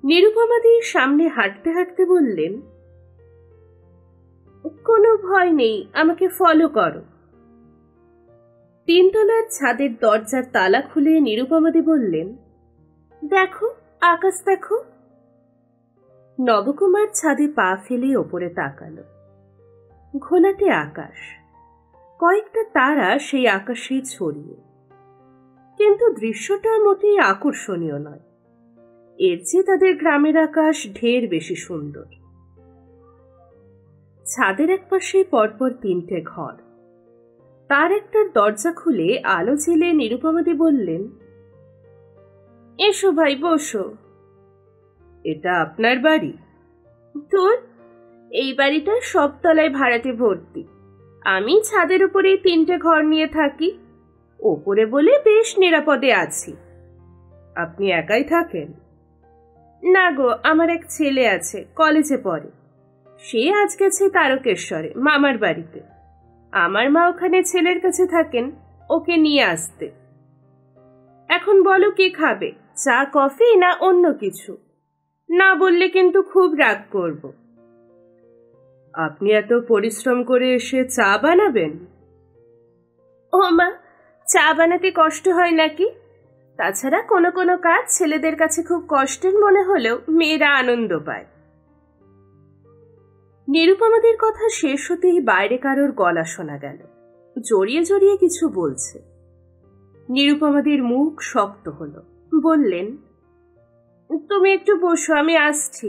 নিরুপমাদি সামনে হাঁটতে হাঁটতে বললেন, কোনো ভয় নেই, আমাকে ফলো করো। 3 তলার ছাদের দরজার তালা খুলে নিরুপমাদি বললেন, দেখো আকাশ দেখো। নবকুমার ছাদে পা ফেলে ওপরে তাকালো। ঘোলাটে আকাশ, কয়েকটা তারা সেই আকাশেই ছড়িয়ে, কিন্তু দৃশ্যটা মোটেই আকর্ষণীয় নয়। এর চেয়ে তাদের গ্রামের আকাশ ঢের বেশি সুন্দর। ছাদের একপাশে পরপর 3টে ঘর। তার একটার দরজা খুলে আলো জ্বেলে নিরুপমাদি বললেন, এসো ভাই, বসো। এটা আপনার বাড়ি? তোর? এই বাড়িটা সব তলায় ভাড়াটে ভর্তি। আমি ছাদের উপরে 3টে ঘর নিয়ে থাকি। ওপরে বলে বেশ নিরাপদে আছি। আপনি একাই থাকেন? না গো, আমার এক ছেলে আছে, কলেজে পড়ে। সে আজ গেছে তারকেশ্বরে মামার বাড়িতে। আমার মা ওখানে ছেলের কাছে থাকেন, ওকে নিয়ে আসতে। এখন বলো কি খাবে, চা কফি না অন্য কিছু? না বললে কিন্তু খুব রাগ করব। আপনি এত পরিশ্রম করে এসে চা বানাবেন? ও মা, চা বানাতে কষ্ট হয় নাকি? তাছাড়া কোনো কোনো কাজ ছেলেদের কাছে খুব কষ্টের মনে হলেও মেয়েরা আনন্দ পায়। নিরুপমাদের কথা শেষ হতেই বাইরে কারোর গলা শোনা গেল, জড়িয়ে জড়িয়ে কিছু বলছে। নিরুপমাদের মুখ শক্ত হলো, বললেন, তুমি একটু বসো, আমি আসছি।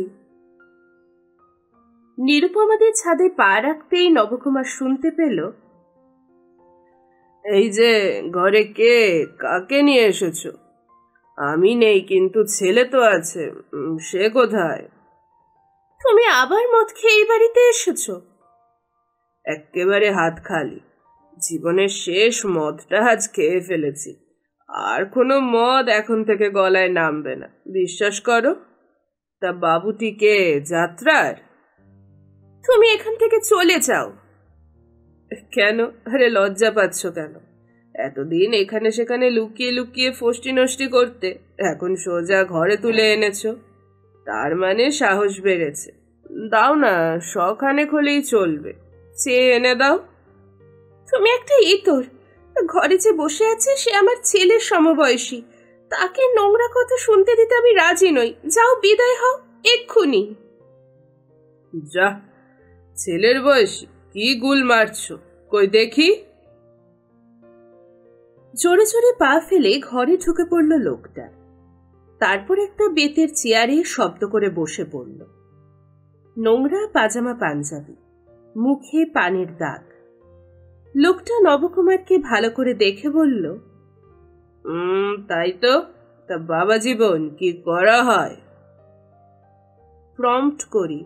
নিরুপমাদের ছাদে পা রাখতেই নবকুমার শুনতে পেল, এই যে ঘরে কে, কাকে নিয়ে এসেছো? আমি নেই, কিন্তু ছেলে তো আছে, সে কোথায়? তুমি আবার মদ খেয়ে এই বাড়িতে এসেছো? একেবারে হাত খালি। জীবনের শেষ মদটা আজ খেয়ে ফেলেছি। আর কোনো মদ এখন থেকে গলায় নামবে না, বিশ্বাস করো। তা বাবুটি কে, যাত্রার? তুমি এখান থেকে চলে যাও। কেন? আরে লজ্জা পাচ্ছ কেন? এতদিন এখানে সেখানে লুকিয়ে লুকিয়ে ফষ্টি নষ্টি করতে, এখন সোজা ঘরে তুলে এনেছো, তার মানে সাহস বেড়েছে। দাও না, শখানেক হলেই চলবে, চেয়ে এনে দাও। তুমি একটা ইতর। ঘরে যে বসে আছে সে আমার ছেলের সমবয়সী, তাকে নোংরা কথা শুনতে দিতে আমি রাজি নই। যাও, বিদায় হও এক্ষুনি। যা, ছেলের বয়সী, কি গুল মারছো, কই দেখি। জোরে জোরে পা ফেলে ঘরে ঢুকে পড়ল লোকটা। তারপর একটা বেতের চেয়ারে শব্দ করে বসে পড়ল। নোংরা পাজামা পাঞ্জাবি, মুখে পানির দাগ। লোকটা নবকুমারকে ভালো করে দেখে বলল, তাই তো। তা বাবা জীবন কি করা হয়? প্রম্পট করি।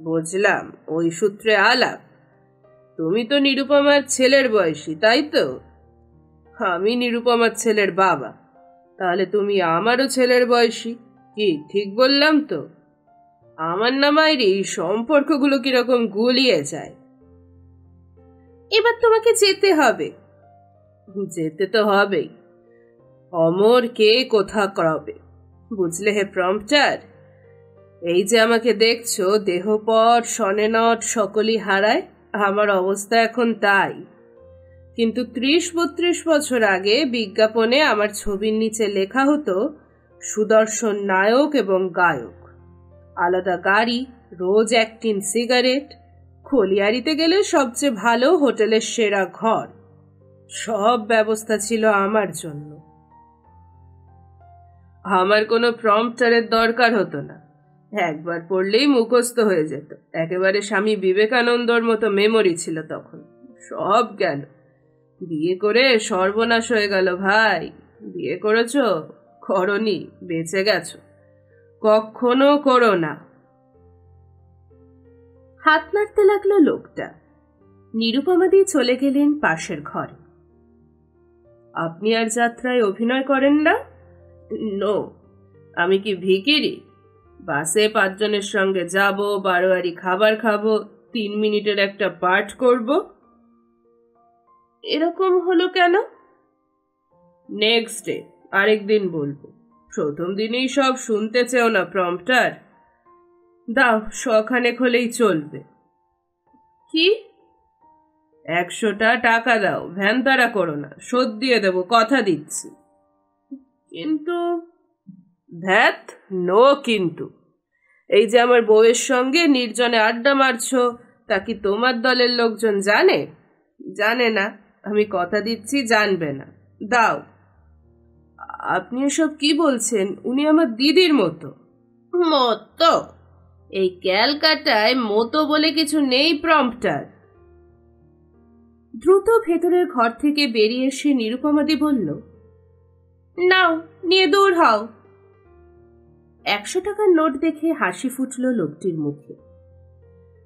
বুঝলাম, ওই সূত্রে আলাপ। তুমি তো নিরুপমার ছেলের বয়সী, তাই তো? আমি নিরুপমার ছেলের বাবা, তাহলে তুমি আমারও ছেলের বয়সী। কি ঠিক বললাম তো? আমার নামাইরই সম্পর্কগুলো কিরকম গুলিয়ে যায়। এবার তোমাকে যেতে হবে। যেতে তো হবেই। অমর কে কোথা করবে, বুঝলে হে প্রম্পটার? এই যে আমাকে দেখছো, দেহপট সনেনট সকলই হারায়, আমার অবস্থা এখন তাই। কিন্তু 30-32 বছর আগে বিজ্ঞাপনে আমার ছবির নিচে লেখা হতো সুদর্শন নায়ক এবং গায়ক, আলাদা গাড়ি, রোজ 1 টিন সিগারেট, খলিয়ারিতে গেলে সবচেয়ে ভালো হোটেলের সেরা ঘর, সব ব্যবস্থা ছিল আমার জন্য। আমার কোনো প্রম্পটারের দরকার হতো না, একবার পড়লেই মুখস্থ হয়ে যেত। একেবারে স্বামী বিবেকানন্দর মতো মেমোরি ছিল তখন। সব গেল, বিয়ে করে সর্বনাশ হয়ে গেল ভাই। বিয়ে করেছ, করনি, বেঁচে গেছো, কখনো করো না। হাত নাড়তে লাগলো লোকটা। নিরুপমাদি চলে গেলেন পাশের ঘরে। আপনি আর যাত্রায় অভিনয় করেন না? নো, আমি কি ভিখিরি? বাসে 5 জনের সঙ্গে যাব, বারোয়ারি খাবার খাবো, 3 মিনিটের একটা পাঠ করব। এরকম হলো কেন? নেক্সট ডে আরেকদিন বলবো, প্রথম দিনেই সব শুনতে চেও না প্রম্পটার। দাও, শখানেক হলেই চলবে। কি? 100টা টাকা দাও, ভ্যান তাড়া করো না, শোধ দিয়ে দেবো, কথা দিচ্ছি। কিন্তু ধ্যাত, নো কিন্তু। এই যে আমার বউয়ের সঙ্গে নির্জনে আড্ডা মারছো, তা কি তোমার দলের লোকজন জানে? জানে না, আমি কথা দিচ্ছি জানবে না। দাও। আপনি এসব কি বলছেন? উনি আমার দিদির মতো। মতো? এই ক্যালকাটায় মতো বলে কিছু নেই প্রম্পটার। দ্রুত ভেতরের ঘর থেকে বেরিয়ে এসে নিরুপমাদি বলল, নাও, নিয়ে দূর হও। 100 টাকার নোট দেখে হাসি ফুটল লোকটির মুখে।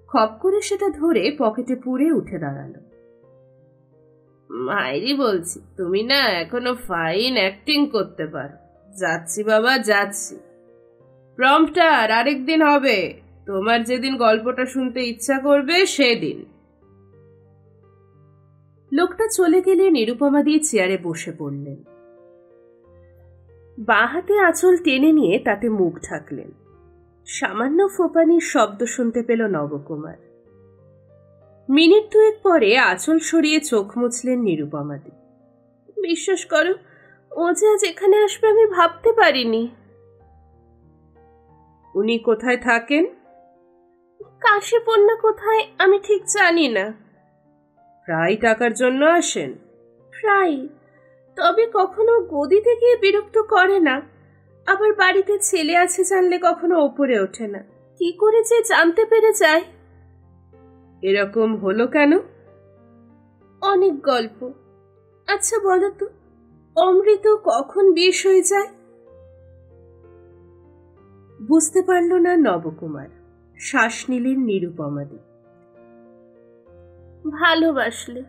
খপ করে সেটা ধরে পকেটে পুরে উঠে দাঁড়ালো। মাইরি বলছি, তুমি না এখনো ফাইন অ্যাক্টিং করতে পারো। যাচ্ছি বাবা, যাচ্ছি। প্রম্পটার আরেকদিন হবে, তোমার যেদিন গল্পটা শুনতে ইচ্ছা করবে সেদিন। লোকটা চলে গেলে নিরুপমাদি চেয়ারে বসে পড়লেন। বাঁ হাতে আঁচল টেনে নিয়ে তাতে মুখ ঢাকলেন। সামান্য ফোপানির শব্দ শুনতে পেল নবকুমার। মিনিট 2 পরে আঁচল সরিয়ে চোখ মুছলেন নিরুপমাদি। বিশ্বাস করো, ও যে আজ এখানে আসবে আমি ভাবতে পারিনি। উনি কোথায় থাকেন? কাশীপুর না কোথায়, আমি ঠিক জানি না। প্রায় টাকার জন্য আসেন? প্রায়, তবে কখনো গদিতে গিয়ে বিরক্ত করে না, আবার বাড়িতে ছেলে আছে জানলে কখনো ওপরে ওঠে না। কি করে যে জানতে পেরে যায়। এরকম হলো কেন? অনেক গল্প। আচ্ছা বলো তো, অমৃত কখন বিষ হয়ে যায়? বুঝতে পারল না নবকুমার। শ্বাস নিলেন নিরুপমাদি। ভালোবাসলে।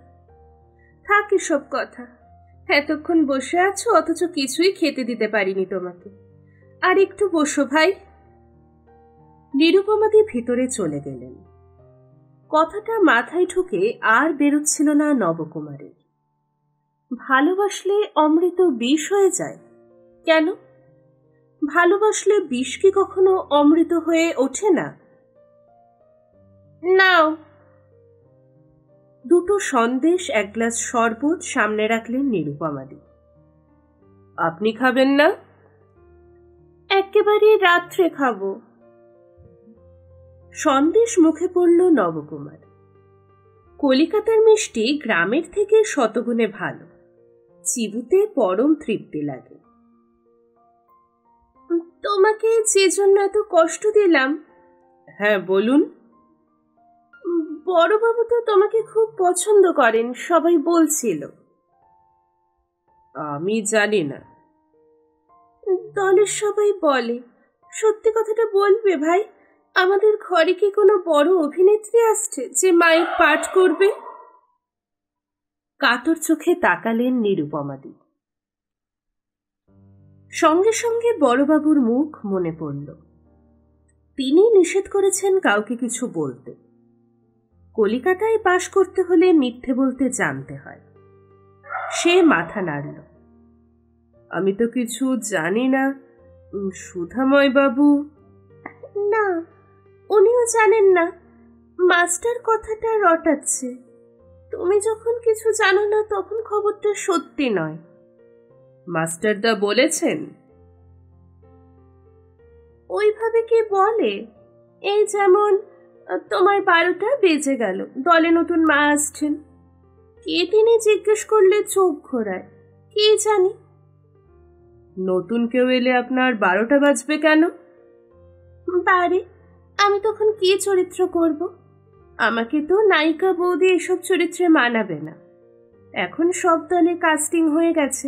থাকে সব কথা। এতক্ষণ বসে আছো অথচ কিছুই খেতে দিতে পারিনি তোমাকে। আর একটু বসো ভাই। নিরুপমাদি ভিতরে চলে গেলেন। কথাটা মাথায় ঢুকে আর বেরোচ্ছিল না নবকুমারের। ভালোবাসলে অমৃত বিষ হয়ে যায় কেন? ভালোবাসলে বিষ কি কখনো অমৃত হয়ে ওঠে না? নাও। 2টো সন্দেশ, 1 গ্লাস শরবত সামনে রাখলেন নিরুপমাদি। আপনি খাবেন না? একেবারে রাত্রে খাবো। সন্দেশ মুখে পড়ল নবকুমার। কলিকাতার মিষ্টি গ্রামের থেকে শতগুণে ভালো, চিবুতে পরম তৃপ্তি লাগে। তোমাকে যে জন্য এত কষ্ট দিলাম। হ্যাঁ বলুন। বড়বাবু তো তোমাকে খুব পছন্দ করেন, সবাই বলছিল। আমি জানি না। দলের সবাই বলে। সত্যি কথাটা বলবে ভাই, আমাদের ঘরে কি কোনো বড় অভিনেত্রী আসছে যে মাইক পাঠ করবে? কাতর চোখে তাকালেন নিরুপমাদি। সঙ্গে সঙ্গে বড়বাবুর মুখ মনে পড়ল। তিনি নিষেধ করেছেন কাউকে কিছু বলতে। কলিকাতায় বাস করতে হলে মিথ্যে বলতে জানতে হয়। সে মাথা নাড়ল। আমি তো কিছু জানি না। সুধাময় বাবু? না, উনিও জানেন না। মাস্টার কথাটা রটাচ্ছে। তুমি যখন কিছু জানো না তখন খবরটা সত্যি নয়। মাস্টারদা বলেছেন? ওইভাবে কি বলে? এই যেমন তোমার 12টা বেজে গেল, দলে নতুন মা আসছেন। কে তিনি জিজ্ঞেস করলে চোখ ঘোরায়। কে জানি। নতুন কেউ এলে আপনার 12টা বাজবে কেন? বারে, আমি তখন কি চরিত্র করব? আমাকে তো নায়িকা বৌদি এসব চরিত্রে মানাবে না। এখন সব দলে কাস্টিং হয়ে গেছে,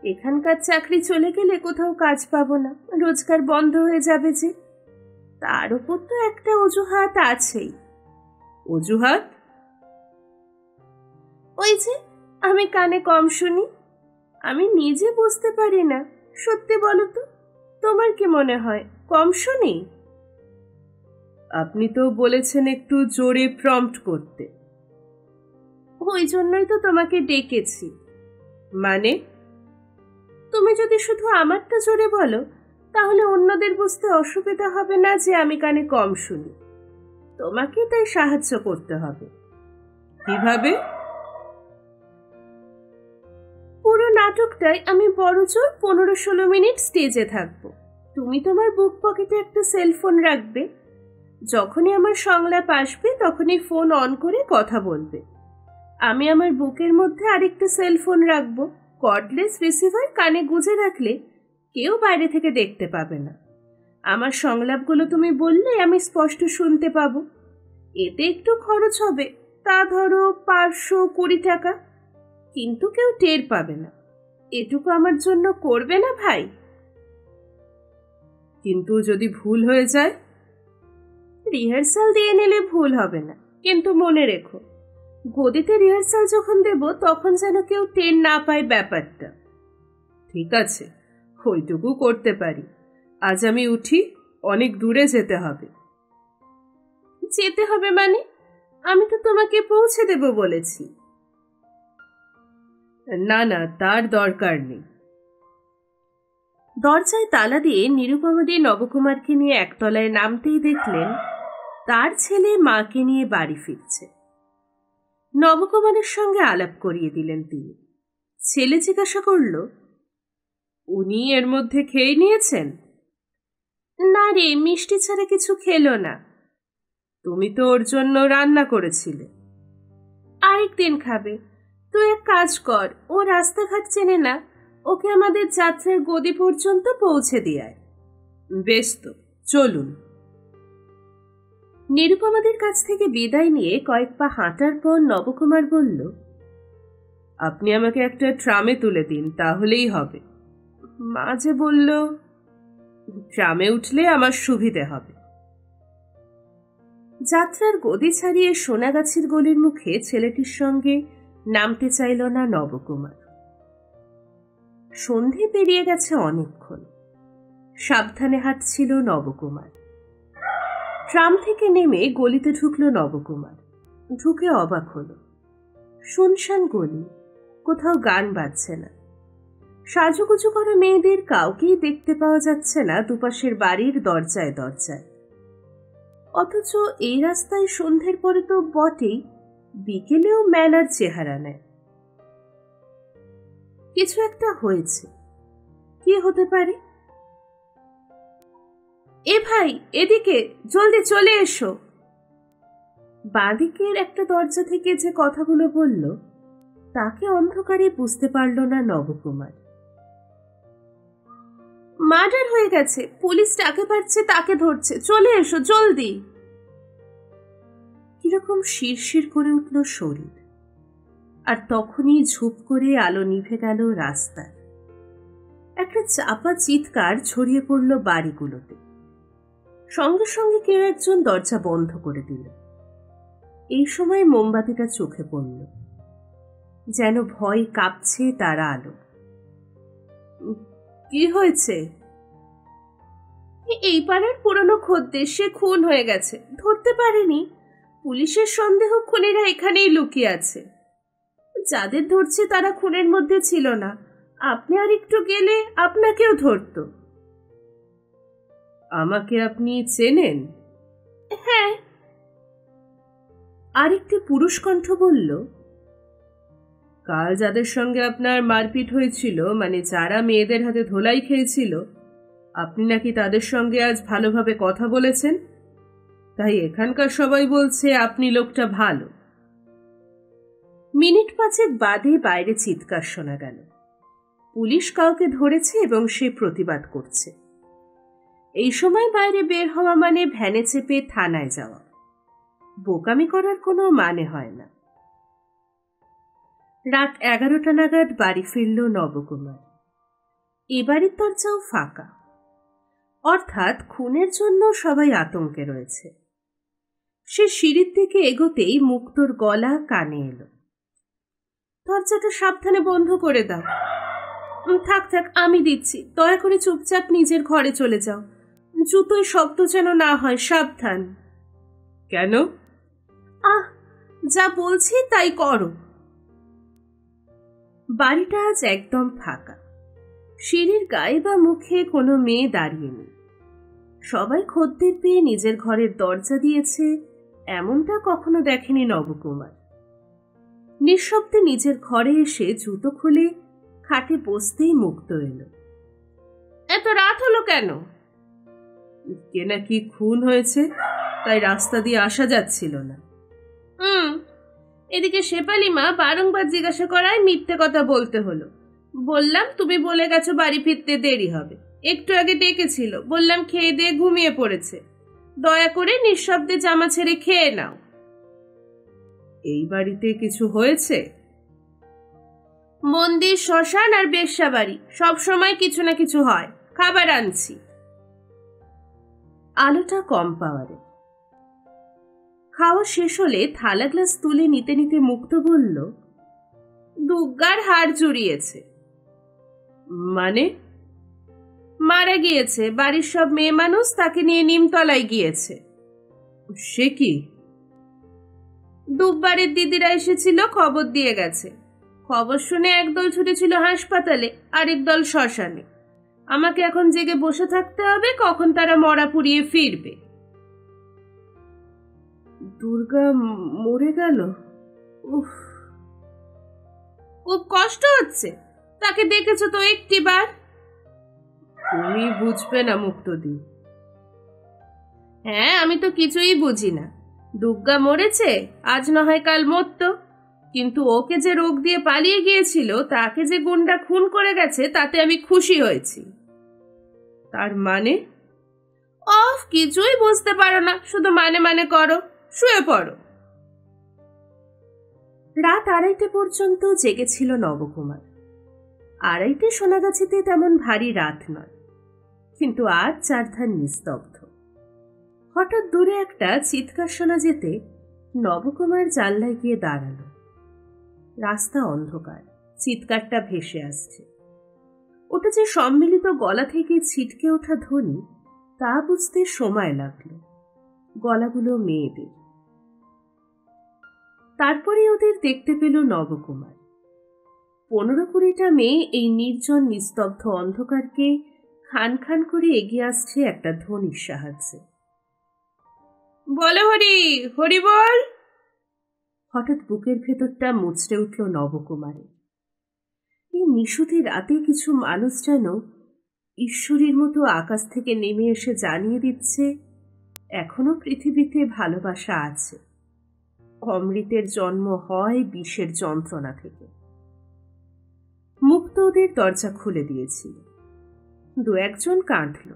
এখানকার চাকরি চলে গেলে কোথাও কাজ পাবো না, রোজগার বন্ধ হয়ে যাবে যে। তার উপর তো একটা অজুহাত আছেই। অজুহাত? ওই যে আমি কানে কম শুনি। আমি নিজে বুঝতে পারি না। সত্যি বলো তো, তোমার কি মনে হয় কম শুনি? আপনি তো বলেছেন একটু জোরে প্রম্পট করতে। ওই জন্যই তো তোমাকে ডেকেছি। মানে? তুমি যদি শুধু আমারটা জোরে বলো তাহলে অন্যদের বুঝতে অসুবিধা হবে না যে আমি কানে কম শুনি। তোমাকে তাই সাহায্য করতে হবে। কিভাবে? পুরো নাটকটাই আমি বড়জোর 15-16 মিনিট স্টেজে থাকবো। তুমি তোমার বুক পকেটে একটা সেলফোন রাখবে। যখনই আমার সংলাপ আসবে তখনই ফোন অন করে কথা বলবে। আমি আমার বুকের মধ্যে আরেকটা সেলফোন রাখবো। কর্ডলেস রিসিভার কানে গুঁজে রাখলে কেউ বাইরে থেকে দেখতে পাবে না। আমার সংলাপগুলো তুমি বললে আমি স্পষ্ট শুনতে পাবো। এতে একটু খরচ হবে, তা ধরো 520 টাকা, কিন্তু কেউ টের পাবে না। এটুকু আমার জন্য করবে না ভাই? কিন্তু যদি ভুল হয়ে যায়? রিহার্সাল দিয়ে নিলে ভুল হবে না, কিন্তু মনে রেখো গদিতে রিহার্সাল যখন দেব তখন যেন কেউ টের না পায় ব্যাপারটা। ঠিক আছে, ওইটুকু করতে পারি। আজ আমি উঠি, অনেক দূরে যেতে হবে। যেতে হবে মানে? আমি তো তোমাকে পৌঁছে দেব বলেছি। না না, তার দরকার নেই। দরজায় তালা দিয়ে নিরুপমাদি নবকুমারকে নিয়ে একতলায় নামতেই দেখলেন তার ছেলে মাকে নিয়ে বাড়ি ফিরছে। নবকুমারের সঙ্গে আলাপ করিয়ে দিলেন তিনি। ছেলে জিজ্ঞাসা করল, উনি এর মধ্যে খেয়ে নিয়েছেন? না রে, মিষ্টি ছাড়া কিছু খেলো না। তুমি তো ওর জন্য রান্না করেছিলে। আরেকদিন খাবে। তুই এক কাজ কর, ও রাস্তাঘাট চেনে না, ওকে আমাদের যাত্রার গদি পর্যন্ত পৌঁছে দিয়ে। বেশ তো, চলুন। নিরুপমাদের কাছ থেকে বিদায় নিয়ে কয়েক পা হাঁটার পর নবকুমার বলল, আপনি আমাকে একটা ট্রামে তুলে দিন, তাহলেই হবে। মা যে বলল, ট্রামে উঠলে আমার সুবিধে হবে। যাত্রার গদি ছাড়িয়ে সোনাগাছির গলির মুখে ছেলেটির সঙ্গে নামতে চাইল না নবকুমার। সন্ধে পেরিয়ে গেছে অনেকক্ষণ। সাবধানে হাঁটছিল নবকুমার। ট্রাম থেকে নেমে গলিতে ঢুকল নবকুমার। ঢুকে অবাক হল। শুনশান গলি, কোথাও গান বাজছে না। সাজুগুজু করা মেয়েদের কাউকেই দেখতে পাওয়া যাচ্ছে না দুপাশের বাড়ির দরজায় দরজায়। অথচ এই রাস্তায় সন্ধ্যের পরে তো বটেই, বিকেলেও মেলার চেহারা নেয়। কিছু একটা হয়েছে। কি হতে পারে? এ ভাই, এদিকে জলদি চলে এসো। বাঁদিকের একটা দরজা থেকে যে কথাগুলো বলল তাকে অন্ধকারে বুঝতে পারল না নবকুমার। মার্ডার হয়ে গেছে, পুলিশ ডাকে পাচ্ছে, তাকে ধরছে, চলে এসো জলদি। কিরকম শিরশির করে উঠল শরীর। আর তখনই ঝুপ করে আলো নিভে গেল রাস্তায়। একটা চাপা চিৎকার ছড়িয়ে পড়ল বাড়িগুলোতে। সঙ্গে সঙ্গে কেউ একজন দরজা বন্ধ করে দিল। এই সময় মোমবাতিটা চোখে পড়ল, যেন ভয় কাঁপছে তার আলো। কি হয়েছে? এই পাড়ার পুরনো খদ্দের, সে খুন হয়ে গেছে, ধরতে পারেনি। পুলিশের সন্দেহ খুনিরা এখানেই লুকিয়ে আছে। যাদের ধরছে তারা খুনের মধ্যে ছিল না। আপনি আর একটু গেলে আপনাকেও ধরত। আমাকে আপনি চেনেন? হ্যাঁ। আরেকটি পুরুষ কণ্ঠ বলল, কাল যাদের সঙ্গে আপনার মারপিট হয়েছিল, মানে যারা মেয়েদের হাতে ধোলাই খেয়েছিল, আপনি নাকি তাদের সঙ্গে আজ ভালোভাবে কথা বলেছেন। তাই এখানকার সবাই বলছে আপনি লোকটা ভালো। মিনিট 5 বাদে বাইরে চিৎকার শোনা গেল। পুলিশ কাউকে ধরেছে এবং সে প্রতিবাদ করছে। এই সময় বাইরে বের হওয়া মানে ভ্যানে চেপে থানায় যাওয়া। বোকামি করার কোনো মানে হয় না। রাত 11টা নাগাদ বাড়ি ফিরল নবকুমার। এ বাড়ির দরজাও ফাঁকা, অর্থাৎ খুনের জন্য সবাই আতঙ্কে রয়েছে। সে সিঁড়ির দিকে এগোতেই মুক্তোর গলা কানে এলো। দরজাটা সাবধানে বন্ধ করে দাও। থাক থাক, আমি দিচ্ছি, দয়া করে চুপচাপ নিজের ঘরে চলে যাও। জুতোয় শব্দ যেন না হয়, সাবধান। কেন? যা বলছি তাই করো। বাড়িটা আজ একদম ফাঁকা। সিঁড়ির গায়ে বা মুখে কোনো মেয়ে দাঁড়িয়ে নেই। সবাই খদ্দের পেয়ে নিজের ঘরের দরজা দিয়েছে, এমনটা কখনো দেখেনি নবকুমার। নিঃশব্দে নিজের ঘরে এসে জুতো খুলে খাটে বসতেই মুক্ত এলো। এত রাত হলো কেন? কে নাকি খুন হয়েছে, তাই রাস্তা দিয়ে আসা যাচ্ছিল না। এদিকে শেফালি মা বারংবার জিজ্ঞাসা করায় মিথ্যে কথা বলতে হলো। বললাম তুমি বলে গেছো বাড়ি ফিরতে দেরি হবে। একটু আগে ডেকেছিল, বললাম খেয়ে দিয়ে ঘুমিয়ে পড়েছে। দয়া করে নিঃশব্দে জামা ছেড়ে খেয়ে নাও। এই বাড়িতে কিছু হয়েছে? মন্দির, শ্মশান আর বেশ্যা বাড়ি, সবসময় কিছু না কিছু হয়। খাবার আনছি। আলোটা কম পাওয়ারে। খাওয়া শেষ হলে থালা গ্লাস তুলে নিতে নিতে মুক্ত বলল, দুর্গার হাড় জুড়িয়েছে। মানে? মারা গিয়েছে। বাড়ির সব মেয়ে মানুষ তাকে নিয়ে নিমতলায় গিয়েছে। সে কি? দুববারের দিদিরা এসেছিল, খবর দিয়ে গেছে। খবর শুনে একদল ছুটেছিল হাসপাতালে, আরেক দল শ্মশানে। আমাকে এখন জেগে বসে থাকতে হবে কখন তারা মরা পুড়িয়ে ফিরবে। দুর্গা মরে গেল? উফ, খুব কষ্ট হচ্ছে। তাকে দেখেছো তো একটিবার? তুমি বুঝবে না মুক্তদি। হ্যাঁ, আমি তো কিছুই বুঝি না। দুর্গা মরেছে, আজ না হয় কাল মরতো, কিন্তু ওকে যে রোগ দিয়ে পালিয়ে গিয়েছিল, তাকে যে গুন্ডা খুন করে গেছে, তাতে আমি খুশি হয়েছি। তার মানে? কিছুই বুঝতে পারো না, শুধু মানে মানে করো। শুয়ে পড়ো। রাত 2:30 পর্যন্ত জেগেছিল নবকুমার। 2:30 সোনাগাছিতে তেমন ভারী রাত নয়, কিন্তু আজ চারধার নিস্তব্ধ। হঠাৎ দূরে একটা চিৎকার শোনা যেতে নবকুমার জানলায় গিয়ে দাঁড়ালো। রাস্তা অন্ধকার, চিৎকারটা ভেসে আসছে। ওটা যে সম্মিলিত গলা থেকে ছিটকে ওঠা ধ্বনি, তা বুঝতে সময় লাগলো। গলাগুলো মেয়েদের। তারপরে ওদের দেখতে পেল নবকুমার। 15-20টা মেয়ে এই নির্জন নিস্তব্ধ অন্ধকারকে খান খান করে এগিয়ে আসছে একটা ধ্বনির সাহায্যে। বলো হরি, হরি বল। হঠাৎ বুকের ভেতরটা মুচড়ে উঠল নবকুমারের। এই নিশুতি রাতে কিছু মানুষ যেন ঈশ্বরের মতো আকাশ থেকে নেমে এসে জানিয়ে দিচ্ছে, এখনো পৃথিবীতে ভালোবাসা আছে। অমৃতের জন্ম হয় বিষের যন্ত্রণা থেকে। মুক্ত ওদের দরজা খুলে দিয়েছিল। 2-1জন কাঁদল,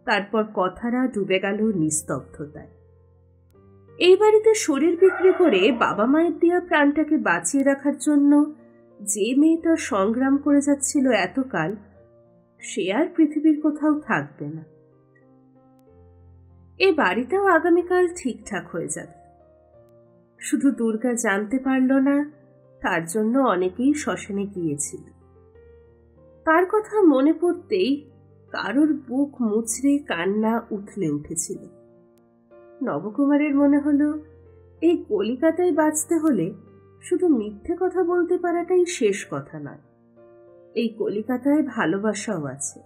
তারপর কথারা ডুবে গেল নিস্তব্ধতায়। এই বাড়িতে শরীর বিক্রি করে বাবা মায়ের দেয়া প্রাণটাকে বাঁচিয়ে রাখার জন্য যে মেয়েটা সংগ্রাম করে যাচ্ছিল এতকাল, সে আর পৃথিবীর কোথাও থাকবে না। এই বাড়িটাও আগামীকাল ঠিকঠাক হয়ে যাবে। শুধু দুর্গা জানতে পারল না, তার জন্য অনেকেই শ্মশানে গিয়েছিল। তার কথা মনে পড়তেই কারোর বুক মুচড়ে কান্না উথলে উঠেছিল। নবকুমারের মনে হলো, এই কলিকাতায় বাঁচতে হলে শুধু মিথ্যে কথা বলতে পারাটাই শেষ কথা নয়। এই কলিকাতায় ভালোবাসাও আছে,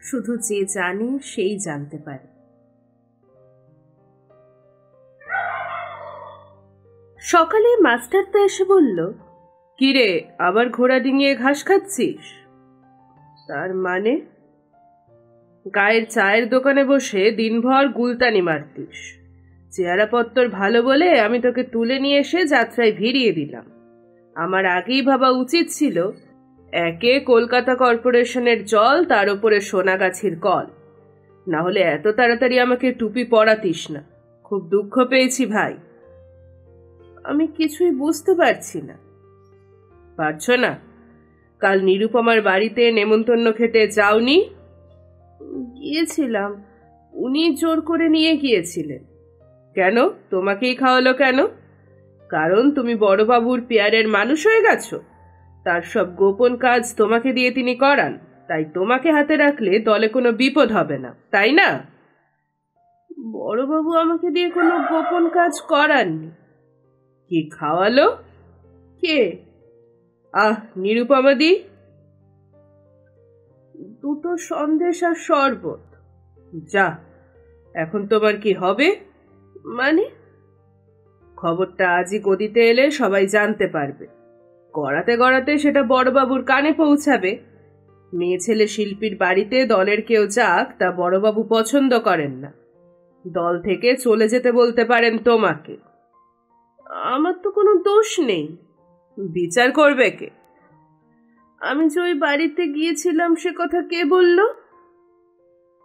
শুধু যে জানে সেই জানতে পারে। সকালে মাস্টারদা এসে বলল, কিরে, আবার ঘোড়া ডিঙিয়ে ঘাস খাচ্ছিস? তার মানে? গায়ের চায়ের দোকানে বসে দিনভর গুলতানি মারতিস। চেহারাপত্তর ভালো বলে আমি তোকে তুলে নিয়ে এসে যাত্রায় ভিড়িয়ে দিলাম। আমার আগেই ভাবা উচিত ছিল, একে কলকাতা কর্পোরেশনের জল, তার উপরে সোনাগাছির কল। না হলে এত তাড়াতাড়ি আমাকে টুপি পরাতিস না। খুব দুঃখ পেয়েছি ভাই, আমি কিছুই বুঝতে পারছি না। পারছো না? কাল নিরুপমার বাড়িতে নেমন্তন্ন খেতে যাওনি? গিয়েছিলাম, উনি জোর করে নিয়ে গিয়েছিলেন। কেন? তোমাকেই খাওয়ালো কেন? কারণ তুমি বড়বাবুর পেয়ারের মানুষ হয়ে গেছো। তার সব গোপন কাজ তোমাকে দিয়ে তিনি করান, তাই তোমাকে হাতে রাখলে দলে কোনো বিপদ হবে না, তাই না? বড়বাবু আমাকে দিয়ে কোনো গোপন কাজ করাননি। কি খাওয়ালো? কে? নিরুপমাদি। দুটো সন্দেশ আর শরবত। যা, এখন তোমার কি হবে? মানে? খবরটা আজই গদিতে এলে সবাই জানতে পারবে। গড়াতে গড়াতে সেটা বড়বাবুর কানে পৌঁছাবে। মেয়ে ছেলে শিল্পীর বাড়িতে দলের কেউ যাক, তা বড়বাবু পছন্দ করেন না। দল থেকে চলে যেতে বলতে পারেন তোমাকে। আমার তো কোনো দোষ নেই। বিচার করবে কে? আমি যে ওই বাড়িতে গিয়েছিলাম সে কথা কে বলল?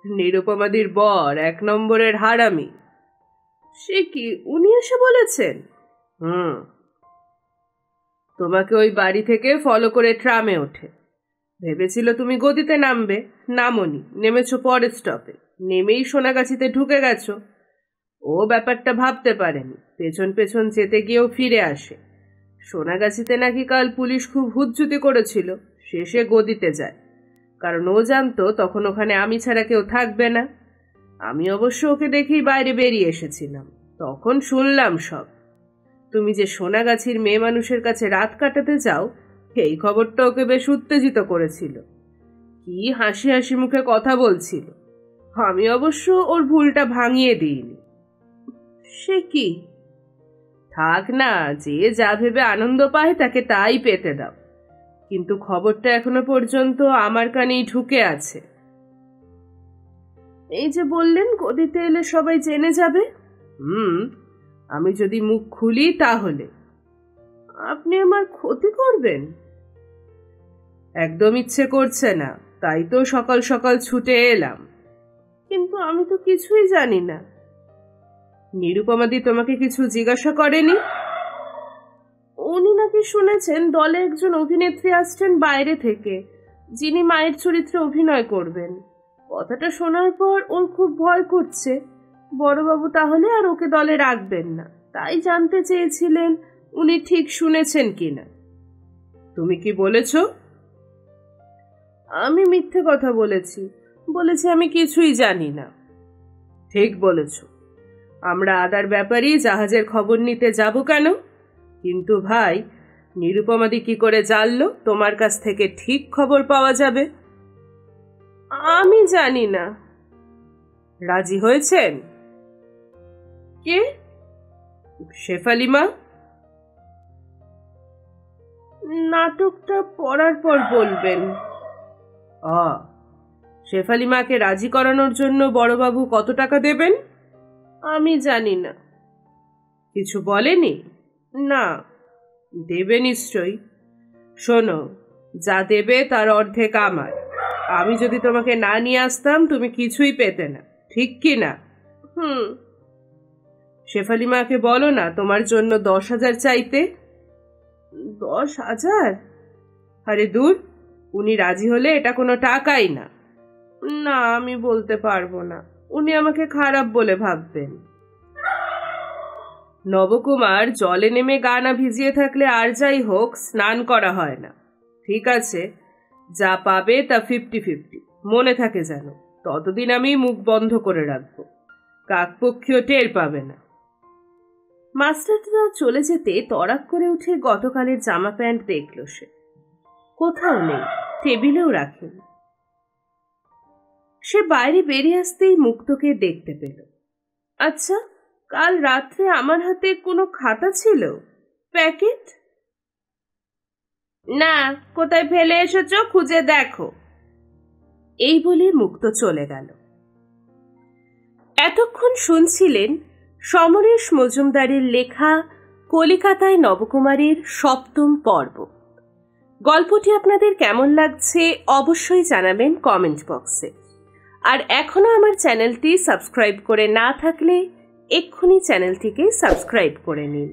নিরুপমাদির বর 1 নম্বরের হারামি। সে কি, উনি এসে বলেছেন? তোমাকে ওই বাড়ি থেকে ফলো করে ট্রামে ওঠে। ভেবেছিল তুমি গদিতে নামবে, নামোনি, নেমেছো পরের স্টপে। নেমেই সোনাগাছিতে ঢুকে গেছো। ও ব্যাপারটা ভাবতে পারেনি, পেছন পেছন যেতে গিয়েও ফিরে আসে। সোনাগাছিতে নাকি কাল পুলিশ খুব হুজ্জুতি করেছিল, শেষে গদিতে যায়। কারণ ও জানতো তখন ওখানে আমি ছাড়া কেউ থাকবে না। আমি অবশ্য ওকে দেখেই বাইরে বেরিয়ে এসেছিলাম। তখন শুনলাম সব। তুমি যে সোনাগাছির মেয়ে মানুষের কাছে রাত কাটাতে যাও, এই খবরটা ওকে বেশ উত্তেজিত করেছিল। কি হাসি হাসি মুখে কথা বলছিল। আমি অবশ্য ওর ভুলটা ভাঙিয়ে দিইনি। সে কি? থাক না, যে যা ভেবে আনন্দ পায় তাকে তাই পেতে দাও। কিন্তু খবরটা এখনো পর্যন্ত আমার কানেই ঢুকে আছে। এই যে বললেন গদিতে এলে সবাই জেনে যাবে। আমি যদি মুখ খুলি তাহলে আপনি আমার ক্ষতি করবেন। একদম ইচ্ছে করছে না, তাই তো সকাল সকাল ছুটে এলাম। কিন্তু আমি তো কিছুই জানি না। নিরুপমাদি তোমাকে কিছু জিজ্ঞাসা করেনি? উনি নাকি শুনেছেন দলে একজন অভিনেত্রী আসছেন বাইরে থেকে, যিনি মায়ের চরিত্রে অভিনয় করবেন। কথাটা শোনার পর ওর খুব ভয় করছে। বড়বাবু তাহলে আর ওকে দলে রাখবেন না, তাই জানতে চেয়েছিলেন উনি ঠিক শুনেছেন কিনা। তুমি কি বলেছ? আমি মিথ্যে কথা বলেছি, বলেছি আমি কিছুই জানি না। ঠিক বলেছ। আমরা আদার ব্যাপারই জাহাজের খবর নিতে যাব কেন? কিন্তু ভাই, নিরুপমাদি কি করে জানলো তোমার কাছ থেকে ঠিক খবর পাওয়া যাবে? আমি জানি না। রাজি হয়েছেন? কে? শেফালিমা। নাটকটা পড়ার পর বলবেন। শেফালিমাকে রাজি করানোর জন্য বড়বাবু কত টাকা দেবেন? আমি জানি না। কিছু বলেনি? না। দেবে নিশ্চয়ই। শোনো, যা দেবে তার অর্ধেক আমার। আমি যদি তোমাকে না নিয়ে আসতাম তুমি কিছুই পেতে না, ঠিক কি না? শেফালিমাকে বলো না তোমার জন্য 10,000 চাইতে। 10,000? আরে দূর, উনি রাজি হলে এটা কোনো টাকাই না। না, আমি বলতে পারবো না, উনি আমাকে খারাপ বলে ভাববেন। নবকুমার জলে নেমে গা না ভিজিয়ে থাকলে আর যাই হোক স্নান করা হয় না। ঠিক আছে, যা পাবে তা 50-50, মনে থাকে যেন। ততদিন আমি মুখ বন্ধ করে রাখবো, কাকপক্ষীয় টের পাবে না। মাস্টারটা চলে যেতে তড়াক করে উঠে গতকালের জামা প্যান্ট দেখল সে। কোথাও নেই, টেবিলেও রাখেনি। সে বাইরে বেরিয়ে আসতেই মুক্তকে দেখতে পেল। আচ্ছা, কাল রাত্রে আমার হাতে কোনো খাতা ছিল? প্যাকেট? না, কোথায় ফেলে এসেছো খুঁজে দেখো। এই বলে মুক্ত চলে গেল। এতক্ষণ শুনছিলেন সমরেশ মজুমদারের লেখা কলিকাতায় নবকুমারের 7ম পর্ব। গল্পটি আপনাদের কেমন লাগছে অবশ্যই জানাবেন কমেন্ট বক্সে। আর এখনো আমার চ্যানেলটি সাবস্ক্রাইব করে না থাকলে এক্ষুনি চ্যানেলটিকে সাবস্ক্রাইব করে নিন।